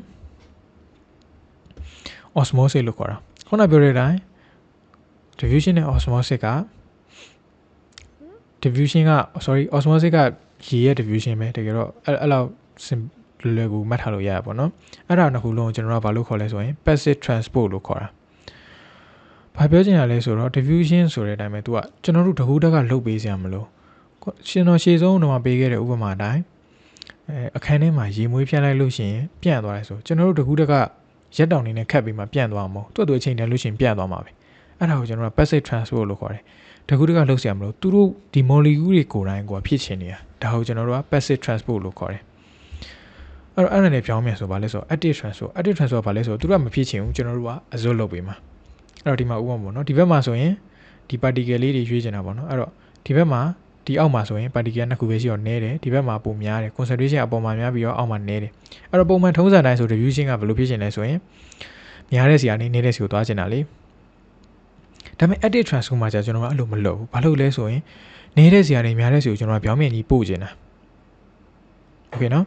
osmosis လို့ခေါ်တာခုနပြောတဲ့အတိုင်း diffusion နဲ့ osmosis က diffusion က osmosis ကရေရဲ့ diffusion ပဲတကယ်တော့အဲ့လောက်လွယ်ကူမှတ်ထားလို့ရရပါတော့အဲ့ဒါနှစ်ခုလုံးကိုကျွန်တော်တို့ကဘာလို့ခေါ်လဲဆိုရင် passive transport လို့ခေါ်တာဘာပြောချင်တာလဲဆိုတော့ diffusion ဆိုတဲ့အတိုင်းပဲသူကကျွန်တော်တို့တကူတက်ကလှုပ်ပေးစရာမလိုရှင်တော်ရှေ့ဆုံးတော့ပေးခဲ့တဲ့ဥပမာအတိုင်းအခန်းထဲမှာရေမွေးဖြန်းလိုက်လို့ရှိရင်ပြန့်သွားတယ်ဆိုကျွန်တော်တို့တကူတက်ကရက်တောင်နေနဲ့ခတ်ပြီးမှပြန့်သွားမှာမဟုတ်သူ့အချိန်တန်လို့ရှိရင်ပြန့်သွားမှာပဲအဲ့ဒါကိုကျွန်တော်တို့ passive transport လို့ခေါ်တယ်တကူတက်ကလှုပ်เสียမလို့သူတို့ဒီ molecule တွေကိုယ်တိုင်ကဖြစ်ချင်နေတာဒါကိုကျွန်တော်တို့က passive transport လို့ခေါ်တယ်အဲ့တော့အဲ့ဒါနဲ့ပြောင်းမြန်ဆိုပါလဲဆို active transport ကဘာလဲဆိုတော့သူတို့ကမဖြစ်ချင်ဘူးကျွန်တော်တို့ကအဇွတ်လုပ်ပေးမှာအဲ့တော့ဒီမှာဥပမာပေါ့နော်ဒီဘက်မှာဆိုရင်ဒီ particle လေးတွေရွေးချင်တာပေါ့နော်အဲ့တော့ဒီဘက်မှာဒီအောက်မှာဆိုရင် particle နှစ်ခုပဲရှိတော့နည်းတယ်ဒီဘက်မှာပိုများတယ် concentration အပေါ်မှာများပြီးတော့အောက်မှာနည်းတယ်အဲ့တော့ပုံမှန်ထုံးစံတိုင်းဆို diffusion ကဘယ်လိုဖြစ်ချင်လဲဆိုရင်များတဲ့စီကနေနည်းတဲ့စီကိုသွားချင်တာလေဒါပေမဲ့ active transport မှာကျွန်တော်ကအဲ့လိုမလုပ်ဘူးဘာလို့လဲဆိုရင်နေတဲ့စီကနေများတဲ့စီကိုကျွန်တော်ကပြောင်းမြန်ကြီးပို့ချင်တာโอเคနော်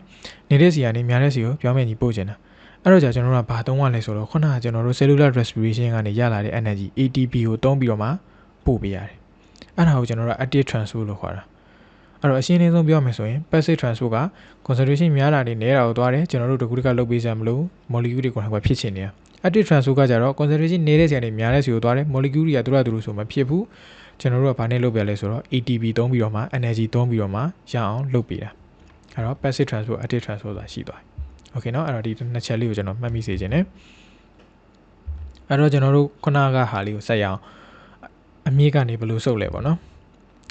နေတဲ့စီကနေများတဲ့စီကိုပြောင်းမြန်ကြီးပို့ချင်တာအဲ့တော့ကျွန်တော်တို့ကဘာသုံးရလဲဆိုတော့ခုနကကျွန်တော်တို့ cellular respiration ကနေရလာတဲ့ energy ATP ကိုသုံးပြီးတော့မှပို့ပေးရတယ်အဲ့ဒါကိုကျွန်တော်တို့ active transport လို့ခေါ်တာအဲ့တော့အရှင်းအလင်းဆုံးပြောမယ်ဆိုရင် passive transport က concentration များတာတွေနည်းတာကိုသွားတယ်ကျွန်တော်တို့တကူတကလှုပ်ပေးစရာမလို molecule တွေကိုယ်တိုင်ဖြစ်ချင်နေတာactive transport ကကြတော့ concentration နေတဲ့စီကနေများတဲ့စီကိုသွားတယ် molecule တွေကသူတို့ဆိုမှဖြစ်ဘူးကျွန်တော်တို့ကဘာနဲ့လုပ်ပြလဲဆိုတော့ ATP သုံးပြီးတော့မှ energy သုံးပြီးတော့မှရအောင်လုပ်ပေးတာအဲ့တော့ passive transport active transport ဆိုတာရှိသွားတယ်โอเคเนาะအဲ့တော့ဒီနှစ်ချက်လေးကိုကျွန်တော်မှတ်မိစေချင်တယ်အဲ့တော့ကျွန်တော်တို့ခုနကဟာလေးကိုဆက်ရအောင်အမြင့်ကနေဘယ်လိုစုပ်လဲပေါ့နော်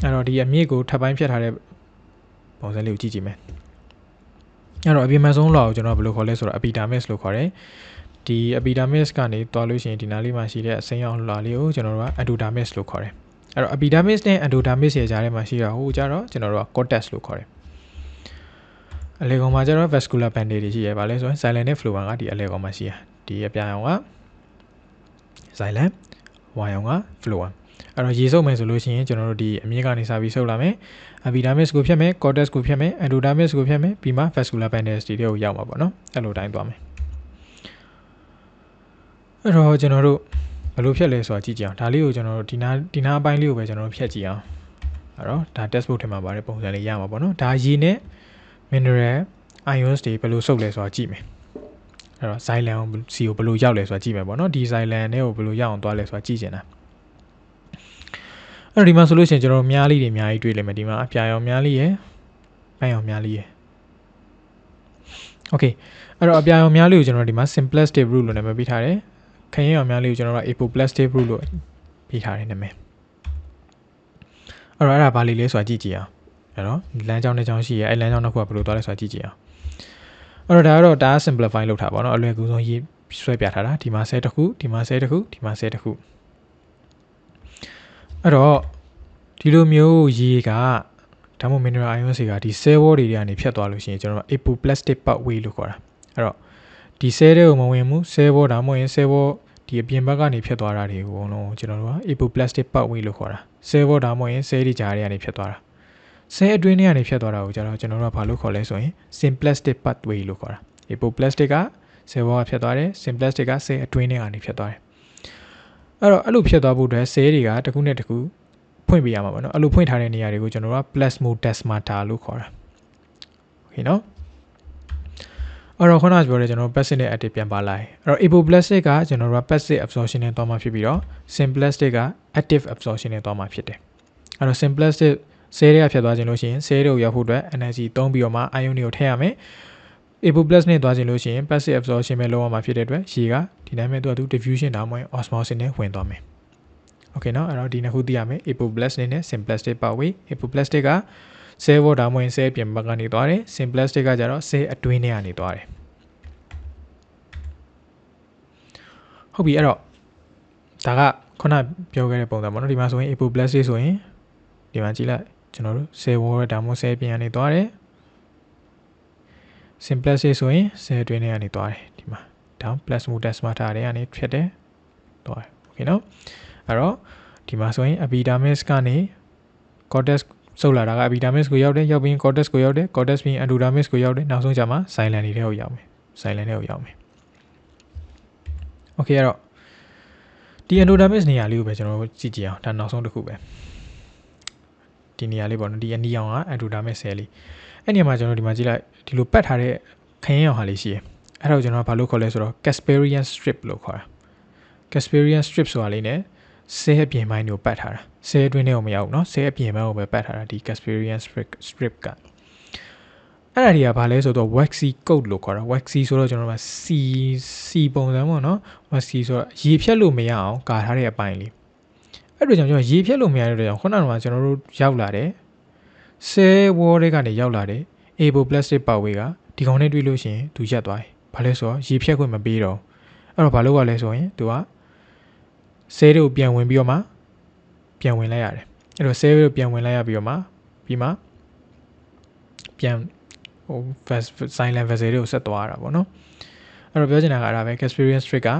အဲ့တော့ဒီအမြင့်ကိုထပ်ပိုင်းဖြတ်ထားတဲ့ပုံစံလေးကိုကြည့်ကြည့်မယ်အဲ့တော့အပြင်မှာဆုံးလောက်ကိုကျွန်တော်ဘယ်လိုခေါ်လဲဆိုတော့ epidermis လို့ခေါ်တယ်ဒီ epidermis ကနေတွားလို့ရှိရင်ဒီနားလေးမှာရှိတဲ့အစိမ်းရောင်လွှာလေးကိုကျွန်တော်တို့က endodermis လို့ခေါ်တယ်အဲ့တော့ epidermis နဲ့ endodermis ရဲ့ကြားထဲမှာရှိတာဟိုကြတော့ကျွန်တော်တို့က cortex လို့ခေါ်တယ်အလေကောင်မှာကျတော့ vascular bundle တွေရှိရပါလဲဆိုရင် xylem နဲ့ phloem ကဒီအလေကောင်မှာရှိရဒီအပြာရောင်က xylem ဝါရောင်က phloem အဲ့တော့ရေစုပ်မယ်ဆိုလို့ရှိရင်ကျွန်တော်တို့ဒီအမြင့်ကနေစပြီးစုပ်လာမယ် epidermis ကိုဖြတ်မယ် cortex ကိုဖြတ်မယ် endodermis ကိုဖြတ်မယ်ပြီးမှ vascular bundles တွေကိုရောက်မှာပေါ့နော်အဲ့လိုတိုင်းသွားမယ်အဲ့တော့ကျွန်တော်တို့ဘယ်လိုဖြတ်လဲဆိုတာကြည့်ကြအောင်ဒါလေးကိုကျွန်တော်တို့ဒီနာအပိုင်းလေးကိုပဲကျွန်တော်တို့ဖြတ်ကြည့်အောင်အဲ့တော့ဒါ textbook ထဲမှာပါတယ်ပုံစံလေးရမှာပေါ့နော်ဒါရေနဲ့ mineral ions တွေဘယ်လိုစုပ်လဲဆိုတာကြည့်မယ်အဲ့တော့ xylem စီကိုဘယ်လိုရောက်လဲဆိုတာကြည့်မယ်ပေါ့နော်ဒီ xylem နဲ့ကိုဘယ်လိုရောက်အောင်သွားလဲဆိုတာကြည့်ချင်တာအဲ့တော့ဒီမှာဆိုလို့ရှိရင်ကျွန်တော်များလေးတွေအများကြီးတွေ့လိမ့်မယ်ဒီမှာအပြာရောင်များလေးရယ်ပန်းရောင်များလေးရယ် okay အဲ့တော့အပြာရောင်များလေးကိုကျွန်တော်ဒီမှာ simplistic route လို့နာမည်ပေးထားတယ်ခရင်ရောင်များလေးကိုကျွန်တော်က apoplastic route လို့ပေးထားတယ်နာမည်အဲ့တော့အဲ့ဒါဘာလေးလဲဆိုတာကြည့်ကြည့်အောင်အဲ့တော့လမ်းကြောင်းတစ်ကြောင်းရှိရဲအဲ့လမ်းကြောင်းတစ်ခုကဘယ်လိုသွားလဲဆိုတာကြည့်ကြည့်အောင်အဲ့တော့ဒါကတော့ဒါ simplify လုပ်တာပေါ့နော်အလွယ်ကူဆုံးရေးဆွဲပြထားတာဒီမှာ10တစ်ခုဒီမှာ10တစ်ခုဒီမှာ10တစ်ခုအဲ့တော့ဒီလိုမျိုးရေကဒါမှမဟုတ် mineral ions တွေကဒီ cell wall တွေကနေဖြတ်သွားလို့ရှိရင်ကျွန်တော်တို့ apoplastic pathway လို့ခေါ်တာအဲ့တော့ဒီ cell တွေကိုမဝင်ဘူး cell wall ဒါမှမဟုတ် cell wall ဒီအပြင်ဘက်ကနေဖြတ်သွားတာတွေကိုအကုန်လုံးကျွန်တော်တို့က apoplastic pathway လို့ခေါ်တာ cell wall ဒါမှမဟုတ် cell တွေကြားတွေကနေဖြတ်သွားတာ cell အတွင်းထဲကနေဖြတ်သွားတာကိုကျွန်တော်တို့ကဘာလို့ခေါ်လဲဆိုရင် simplistic pathway လို့ခေါ်တာ apoplastic က cell wall ကဖြတ်သွားတယ် simplistic က cell အတွင်းထဲကနေဖြတ်သွားတယ်အဲ့တော့အဲ့လိုဖြတ်သွားဖို့အတွက် cell တွေကတစ်ခုနဲ့တစ်ခုဖွင့်ပေးရမှာပေါ့နော်အဲ့လိုဖွင့်ထားတဲ့နေရာတွေကိုကျွန်တော်တို့က plasmodesmata လို့ခေါ်တာโอเคနော်အဲ့တော့ခုနကပြောတဲ့ကျွန်တော်တို့ passive နဲ့ active ပြန်ပါလိုက်အဲ့တော့ apoplastic ကကျွန်တော်တို့က passive absorption နဲ့သွားမှာဖြစ်ပြီးတော့ simplistic က active absorption နဲ့သွားမှာဖြစ်တယ်အဲ့တော့ simplistic cell တွေကဖြတ်သွားခြင်းလို့ရှိရင် cell တွေကိုရောက်ဖို့အတွက် energy သုံးပြီးတော့မှ ion တွေကိုထည့်ရမယ် apoplus နဲ့သွားခြင်းလို့ရှိရင် passive absorption ပဲလုပ်ရမှာဖြစ်တဲ့အတွက်ရေကဒီတိုင်းပဲသူ diffusion ဒါမှမဟုတ် osmosis နဲ့ဝင်သွားမယ် okay နော်အဲ့တော့ဒီနှစ်ခုသိရမယ် apoplus နဲ့ symplastic pathway apoplastic က cell wall ဒါမှမဟုတ် cell ပြင်ဘက်ကနေသွားတယ် symplastic ကကြတော့ cell အတွင်းထဲကနေသွားတယ်ဟုတ်ပြီအဲ့တော့ဒါကခုနပြောခဲ့တဲ့ပုံစံပေါ့နော်ဒီမှာဆိုရင် apoplastic ဆိုရင်ဒီမှာကြည့်လိုက်ကျွန်တော်တို့ cell wall ဒါမှမဟုတ် cell ပြင်ကနေသွားတယ် symplastic ဆိုရင် cell အတွင်းထဲကနေသွားတယ်ဒီမှာ down plasmodesmata တွေကနေဖြစ်တယ်သွားတယ် okay နော်အဲ့တော့ဒီမှာဆိုရင် epidermis ကနေ cortex ဆုပ်လာတာက epidermis ကိုရောက်တယ်ရောက်ပြီး cortex ကိုရောက်တယ် cortex ပြီး endodermis ကိုရောက်တယ်နောက်ဆုံးကျမှ xylem တွေထဲကိုရောက်မယ် xylem ထဲကိုရောက်မယ် okay အဲ့တော့ဒီ endodermis နေရာလေးကိုပဲကျွန်တော်တို့ကြည့်ကြည့်အောင်ဒါနောက်ဆုံးတစ်ခုပဲဒီနေရာလေးပေါ့နော်ဒီအနီရောင်က endodermis cell လေးအဲ့နေရာမှာကျွန်တော်ဒီမှာကြည့်လိုက်ဒီလိုပတ်ထားတဲ့ခရင်ရောင်ဟာလေးရှိတယ်အဲ့ဒါကိုကျွန်တော်ဘာလို့ခေါ်လဲဆိုတော့ Casparian strip လို့ခေါ်တာ Casparian strip ဆိုတာလေး ਨੇ ဆဲအပြင်ပိုင်းကိုပတ်ထားတာဆဲအတွင်းထဲကိုမရောက်ဘူးเนาะဆဲအပြင်ပိုင်းကိုပဲပတ်ထားတာဒီ Casparian strip ကအဲ့ဒါတွေကဘာလဲဆိုတော့ waxy coat လို့ခေါ်တာ waxy ဆိုတော့ကျွန်တော်တို့စီပုံစံပေါ့နော် waxy ဆိုတော့ရေဖြတ်လို့မရအောင်ကာထားတဲ့အပိုင်းလေးအဲ့ဒါကြောင့်ကျွန်တော်ရေဖြတ်လို့မရတဲ့ကြောင့်ခုနကကျွန်တော်တို့ရောက်လာတယ်ဆဲ wall တွေကနေရောက်လာတယ် apoplastic pathway ကဒီကောင်နဲ့တွေ့လို့ရှိရင်သူရက်သွားတယ်ဘာလဲဆိုတော့ရေဖြတ်ခွင့်မပေးတော့အဲ့တော့ဘာလို့ လဲဆိုရင်သူကဆဲတွေကိုပြန်ဝင်ပြီးတော့မှပြန်ဝင်လိုက်ရတယ်အဲ့တော့ဆဲတွေကိုပြန်ဝင်လိုက်ရပြီးတော့မှပြီးမှပြန်silent vessel တွေကိုဆက်သွားတာပေါ့နော်အဲ့တော့ပြောချင်တာကအဲ့ဒါပဲ Casparian strip က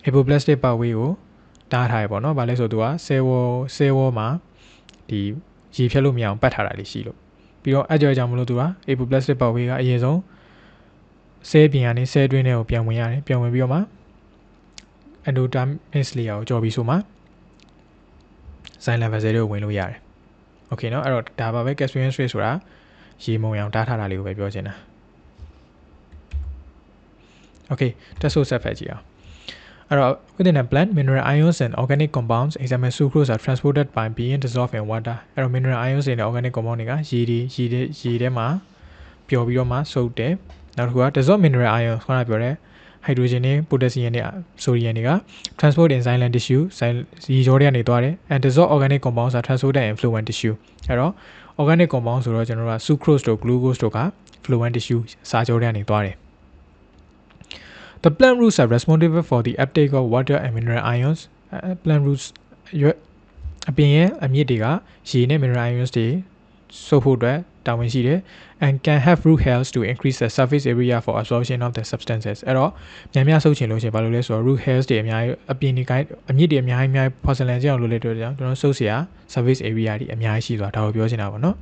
apoplastic pathway ကိုတားထားရပေါ့နော်ဘာလဲဆိုသူက cell wall မှာဒီရေဖြတ်လို့မရအောင်ပတ်ထားတာလေးရှိလို့ပြီးတော့အဲ့ကြောင့်မလို့သူက apoplastic pathway ကအရင်ဆုံးဆဲပြင်ကနေဆဲတွင်းတွေကိုပြန်ဝင်ရတယ်ပြန်ဝင်ပြီးတော့မှ endodermis layer ကိုကြော်ပြီးဆိုမှ silent vessel တွေကိုဝင်လို့ရတယ် okay เนาะအဲ့တော့ဒါပါပဲ Casparian strip ဆိုတာရေမုံအောင်တားထားတာလေးကိုပဲပြောချင်တာ okay တက်ဆိုဆက်ဖက်ကြည့်အောင်အဲ့တော့ within a plant mineral ions and organic compounds example sucrose are transported by being dissolved in water အဲ့တော့ mineral ions တွေနဲ့ organic compound တွေကရေထဲမှာပျော်ပြီးတော့မှစုပ်တယ်နောက်တစ်ခုက dissolved mineral ions ခေါင်းကပြောတဲ့ hydrogen နဲ့ potassium နဲ့ sodium တွေက transport in xylem tissue ရေကြောတွေကနေသွားတယ် and dissolved organic compounds are transported in fluent tissue အဲ့တော့ organic compound ဆိုတော့ကျွန်တော်တို့က sucrose တို့ glucose တို့က fluent tissue စာကြောတွေကနေသွားတယ် The plant roots are responsible for the uptake of water and mineral ions. Plant roots အပြင်ရဲ့အမြစ်တွေကရေနဲ့ mineral ions တွေစုပ်ဖို့အတွက်တာဝန်ရှိတယ် and can have root hairs to increase the surface area for absorption of the substances. အဲ့တော့များဆုပ်ချင်လို့ရှိရင်ဘာလို့လဲဆိုတော့ root hairs တွေအများကြီးအပြင်ဒီအမြစ်တွေအများကြီးဖော်စလန်ကြအောင်လုပ်လိုက်တော့ကျွန်တော်ဆုပ်เสีย surface area တွေအများကြီးရှိသွားတာကိုပြောချင်တာပေါ့နော်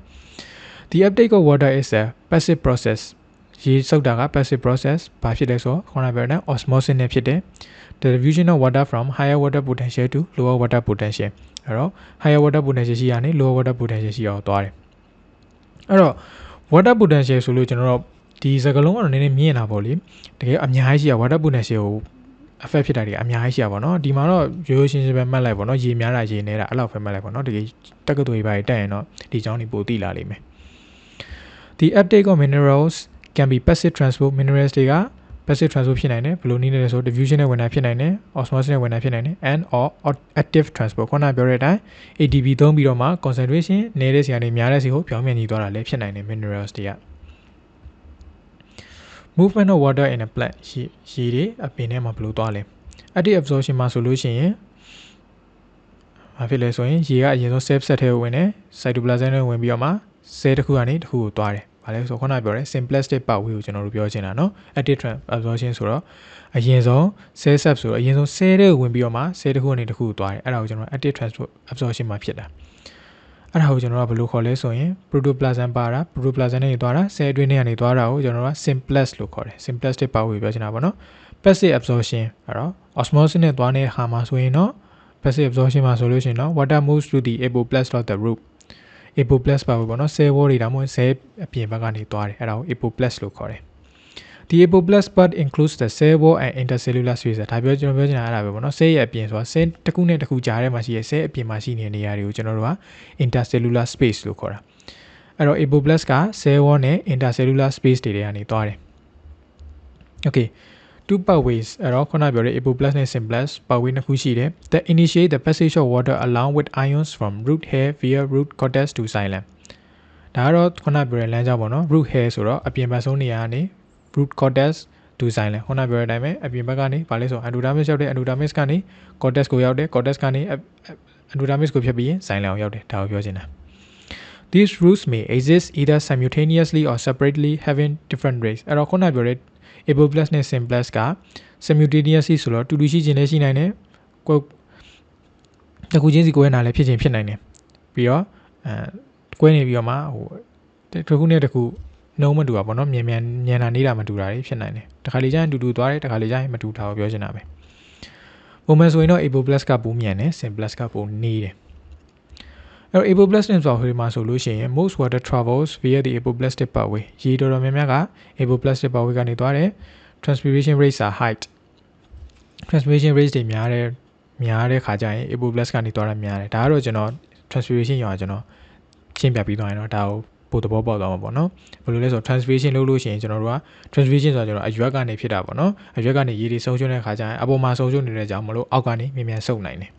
The uptake of water is a passive process. ရေစုပ်တာက passive process ဘာဖြစ်လဲဆိုတော့ခေါင်းပြောတဲ့ osmosis နဲ့ဖြစ်တယ် the diffusion of water from higher water potential to lower water potential အဲ့တော့ higher water potential ရှိရနေ lower water potential ရှိအောင်သွားတယ်အဲ့တော့ water potential ဆိုလို့ကျွန်တော်တို့ဒီစကားလုံးကတော့နည်းနည်းမြင်တာပေါ့လေတကယ်အများကြီးရှိရ water potential ကို affect ဖြစ်တာတွေအများကြီးရှိရပါတော့ဒီမှာတော့ရိုးရှင်းရှင်းပဲမှတ်လိုက်ပေါ့နော်ရေများတာရေနေတာအဲ့လောက်ပဲမှတ်လိုက်ပေါ့နော်တကယ်တက္ကသိုလ်ကြီးပါတက်ရင်တော့ဒီကြောင်းတွေပိုသိလာလိမ့်မယ် The uptake of minerals can be passive transport minerals တွေက passive transport ဖြစ်နိုင်တယ်ဘယ်လိုနည်းလဲဆို diffusion နဲ့ဝင်တာဖြစ်နိုင်တယ် osmosis နဲ့ဝင်တာဖြစ်နိုင်တယ် and or active transport ခုနပြောတဲ့အတိုင်း ATP သုံးပြီးတော့မှ concentration နည်းတဲ့စီကနေများတဲ့စီကိုပြောင်းပြန်ညီသွားတာလည်းဖြစ်နိုင်တယ် minerals တွေက movement of water in a plant ရေတွေအပင်ထဲမှာဘယ်လိုသွားလဲ active absorption မှာဆိုလို့ရှိရင်ဘာဖြစ်လဲဆိုရင်ရေကအရင်ဆုံး cell set ထဲကိုဝင်တယ် cytoplasm ထဲဝင်ပြီးတော့မှ cell တစ်ခုကနေတစ်ခုကိုသွားတယ်ဘာလဲဆိုခုနပြောတဲ့ simplistic pathway ကိုကျွန်တော်တို့ပြောချင်တာเนาะ active absorption ဆိုတော့အရင်ဆုံး cell sap ဆိုတော့အရင်ဆုံး cell တွေကိုဝင်ပြီးတော့မှ cell တစ်ခုကနေတစ်ခုကိုသွားတယ်အဲ့ဒါကိုကျွန်တော် active absorption မှာဖြစ်တာအဲ့ဒါကိုကျွန်တော်ကဘယ်လိုခေါ်လဲဆိုရင် protoplasm ပါတာ protoplasm နဲ့သွားတာ cell အတွင်းထဲကနေသွားတာကိုကျွန်တော်က simplest လို့ခေါ်တယ် simplistic pathway ပြောချင်တာပေါ့နော် passive absorption အဲ့တော့ osmosis နဲ့သွားနေတဲ့ဟာမှာဆိုရင်တော့ passive absorption မှာဆိုလို့ရှိရင်တော့ water moves through the apoplast of the root apoplast ပါဘူးပေါ့နော် cell wall တွေဒါမှမဟုတ် cell အပြင်ဘက်ကနေသွားတယ်အဲ့ဒါကို apoplast လို့ခေါ်တယ် The apoplast part includes the cell wall and intercellular space ဒါပြောကျွန်တော်ပြောချင်တာအဲ့ဒါပဲပေါ့နော် cell ရဲ့အပြင်ဆိုတာ cell တစ်ခုနဲ့တစ်ခုကြားထဲမှာရှိတဲ့ cell အပြင်မှာရှိနေတဲ့နေရာတွေကိုကျွန်တော်တို့က intercellular space လို့ခေါ်တာအဲ့တော့ apoplast က cell wall နဲ့ intercellular space တွေကနေသွားတယ် Okay two pathways အဲ့တော့ခုနပြောတဲ့ apoplast နဲ့ symplast pathway နှစ်ခုရှိတယ် that initiate the passage of water along with ions from root hair via root cortex to xylem ဒါကတော့ခုနပြောတဲ့လမ်းကြောင်းပေါ့နော် root hair ဆိုတော့အပြင်ဘက်ဆုံးနေရာကနေ root cortex to xylem ခုနပြောတဲ့အတိုင်းပဲအပြင်ဘက်ကနေဗာလဲဆို endodermis ရောက်တယ် endodermis ကနေ cortex ကိုရောက်တယ် cortex ကနေ endodermis ကိုဖြတ်ပြီးရင် xylem ကိုရောက်တယ်ဒါကိုပြောချင်တာ These routes may exist either simultaneously or separately having different rates အဲ့တော့ခုနပြောတဲ့ apoplast နဲ့ symplast က simultaneously ဆိုတော့တူတူရှိခြင်းလည်းရှိနိုင်တယ်ကိုတစ်ခုချင်းစီကိုယ်ရဲ့နာလည်းဖြစ်ခြင်းဖြစ်နိုင်တယ်ပြီးတော့ကွဲနေပြီးတော့မှဟိုတစ်ခုနဲ့တစ်ခုနှုံးမတူတာပေါ့နော်မြန်တာနေတာမတူတာတွေဖြစ်နိုင်တယ်တခါလေကျရင်တူသွားတယ်တခါလေကျရင်မတူတာကိုပြောချင်တာပဲပုံမှန်ဆိုရင်တော့ apoplast ကပိုမြန်တယ် symplast ကပိုနေတယ်အဲ့တော့ apoplast နဲ့ဆိုဟိုမှာဆိုလို့ရှိရင် most water travels via the apoplastic pathway ရေတော်များများက apoplastic pathway ကနေသွားတယ် transpiration rates are high transpiration rates တွေများတဲ့ခါကျရင် apoplast ကနေသွားတာများတယ်ဒါကတော့ကျွန်တော် transpiration ရောကျွန်တော်ရှင်းပြပြီးသွားရင်တော့ဒါကိုပို့သဘောပေါက်သွားမှာပေါ့နော်ဘယ်လိုလဲဆိုတော့ transpiration လုပ်လို့ရှိရင်ကျွန်တော်တို့က transpiration ဆိုတော့ကျွန်တော်အရွက်ကနေဖြစ်တာပေါ့နော်အရွက်ကနေရေတွေဆုံးရှုံးတဲ့ခါကျရင်အပေါ်မှာဆုံးရှုံးနေတဲ့ကြောင့်မလို့အောက်ကနေမြန်ဆုပ်နိုင်တယ်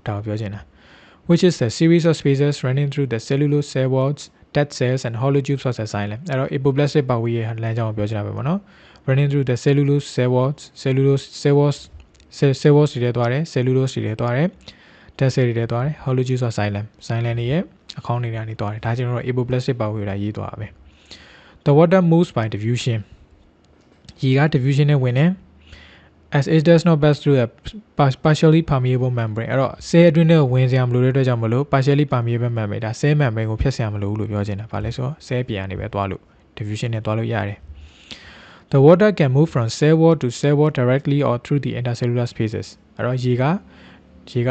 ဒါကိုပြောချင်တာ which is the series of spaces running through the cellulose cell walls dead cells and hollow tubes of the xylem အဲ့တော့ apoplastic pathway ရဲ့လမ်းကြောင်းကိုပြောချင်တာပဲပေါ့နော် running through the cellulose cell walls cell walls တွေသွားတယ် cellulose တွေသွားတယ် dead cell တွေသွားတယ် hollow tubes of xylem တွေရဲ့အခေါင်းတွေကနေသွားတယ်ဒါကျွန်တော်တို့ apoplastic pathway ကိုရေးသွားတာပဲ the water moves by diffusion ရေက diffusion နဲ့ဝင်တယ် as it does not pass through a partially permeable membrane အဲ့တော့ cell အတွင်းထဲဝင်စရာမလိုတဲ့အတွက်ကြောင့်မလို့ partially permeable membrane ဒါ cell membrane ကိုဖျက်စရာမလိုဘူးလို့ပြောချင်တာဗာလဲဆိုတော့ cell ပြန်နေပဲသွားလို့ diffusion နဲ့သွားလို့ရတယ် the water can move from cell wall to cell wall directly or through the intercellular spaces အဲ့တော့ရေက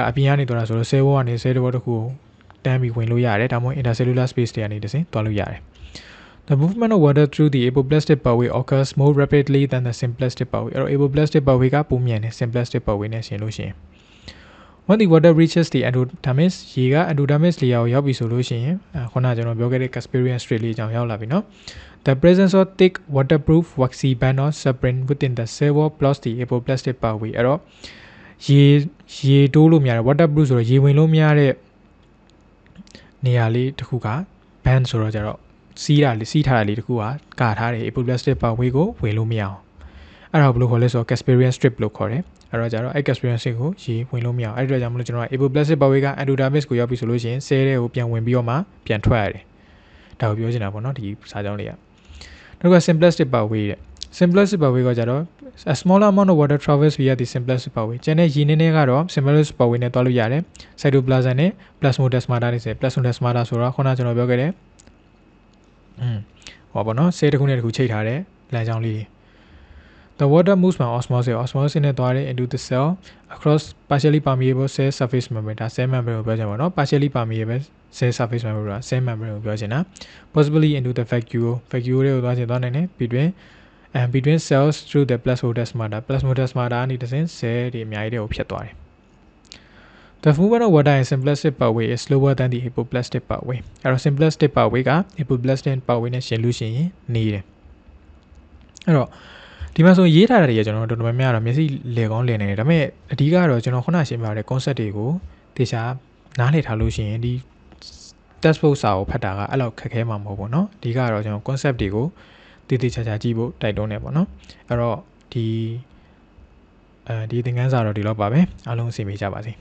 အပြင်ကနေသွားတာဆိုတော့ cell wall ကနေ cell wall တစ်ခုကိုတန်းပြီးဝင်လို့ရတယ်ဒါမှမဟုတ် intercellular space တွေကနေတဆင့်သွားလို့ရတယ် The movement of water through the apoplastic pathway occurs more rapidly than the symplastic pathway အဲ့တော့ apoplastic pathway ကပိုမြန်တယ် symplastic pathway နဲ့ရှင်လို့ရှိရင် When the water reaches the endodermis ရေက endodermis layer ကိုရောက်ပြီဆိုလို့ရှိရင်ခုနကကျွန်တော်ပြောခဲ့တဲ့ Casparian strait လေးအကြောင်းရောက်လာပြီเนาะ The presence of thick waterproof waxy band of suberin within the cell wall blocks the apoplastic pathway အဲ့တော့ရေတိုးလို့မရတဲ့ waterproof ဆိုတော့ရေဝင်လို့မရတဲ့နေရာလေးတစ်ခုက band ဆိုတော့ကျတော့စီးထားတာလေးတခုကကာထားတယ် apoplastic pathway ကိုဝင်လို့မရအောင်အဲ့ဒါဘယ်လိုခေါ်လဲဆိုတော့ Casparian strip လို့ခေါ်တယ်အဲ့တော့ကျတော့အဲ့ Casparian strip ကိုရေဝင်လို့မရအောင်အဲ့ဒီတော့ကြောင့်မလို့ကျွန်တော်က apoplastic pathway က endodermis ကိုရောက်ပြီဆိုလို့ရှိရင် cell တွေကိုပြန်ဝင်ပြီးတော့မှပြန်ထွက်ရတယ်ဒါကိုပြောချင်တာပေါ့နော်ဒီစာကြောင်းလေးကနောက်က symplastic pathway တဲ့ symplastic pathway ကကျတော့ a smaller amount of water travels via the symplastic pathway ကျန်တဲ့ရေနည်းနည်းကတော့ symplastic pathway နဲ့တွားလို့ရတယ် cytoplasm နဲ့ plasmodesmata တွေဆို plasmodesmata ဆိုတော့ခုနကျွန်တော်ပြောခဲ့တဲ့ဟောပါနော် cell တစ်ခုနဲ့တစ်ခုချိတ်ထားတဲ့လမ်းကြောင်းလေး The water moves by osmosis နဲ့သွားတယ် into the cell across partially permeable cell surface membrane ဒါ cell membrane ကိုပြောချင်ပါတော့ partially permeable cell surface membrane က cell membrane ကိုပြောချင်တာ possibly into the vacuole တွေကိုသွားနိုင်တယ် between cells through the plasmodesmata ကနေတဆင့် cell တွေအများကြီးတွေကိုဖြတ်သွားတယ် The movement of water in symplastic pathway is slower than the apoplastic pathway အဲ့တော့ symplastic pathway က apoplastic pathway နဲ့ရှင်လို့ရှိရင်နေတယ်အဲ့တော့ဒီမှာဆိုရေးထားတာတွေကကျွန်တော်တို့တော်တော်များများတော့မျက်စိလေကောင်းလည်နေတယ်ဒါပေမဲ့အဓိကတော့ကျွန်တော်ခုနရှင်းပြတဲ့ concept တွေကိုတေချာနားလည်ထားလို့ရှိရင်ဒီ textbook စာကိုဖတ်တာကအဲ့လောက်ခက်ခဲမှာမဟုတ်ဘူးเนาะအဓိကတော့ကျွန်တော် concept တွေကိုတည်တည်ချာချာကြည့်ဖို့တိုက်တွန်းနေပေါ့เนาะအဲ့တော့ဒီသင်ခန်းစာတော့ဒီလောက်ပါပဲအားလုံးအဆင်ပြေကြပါစေ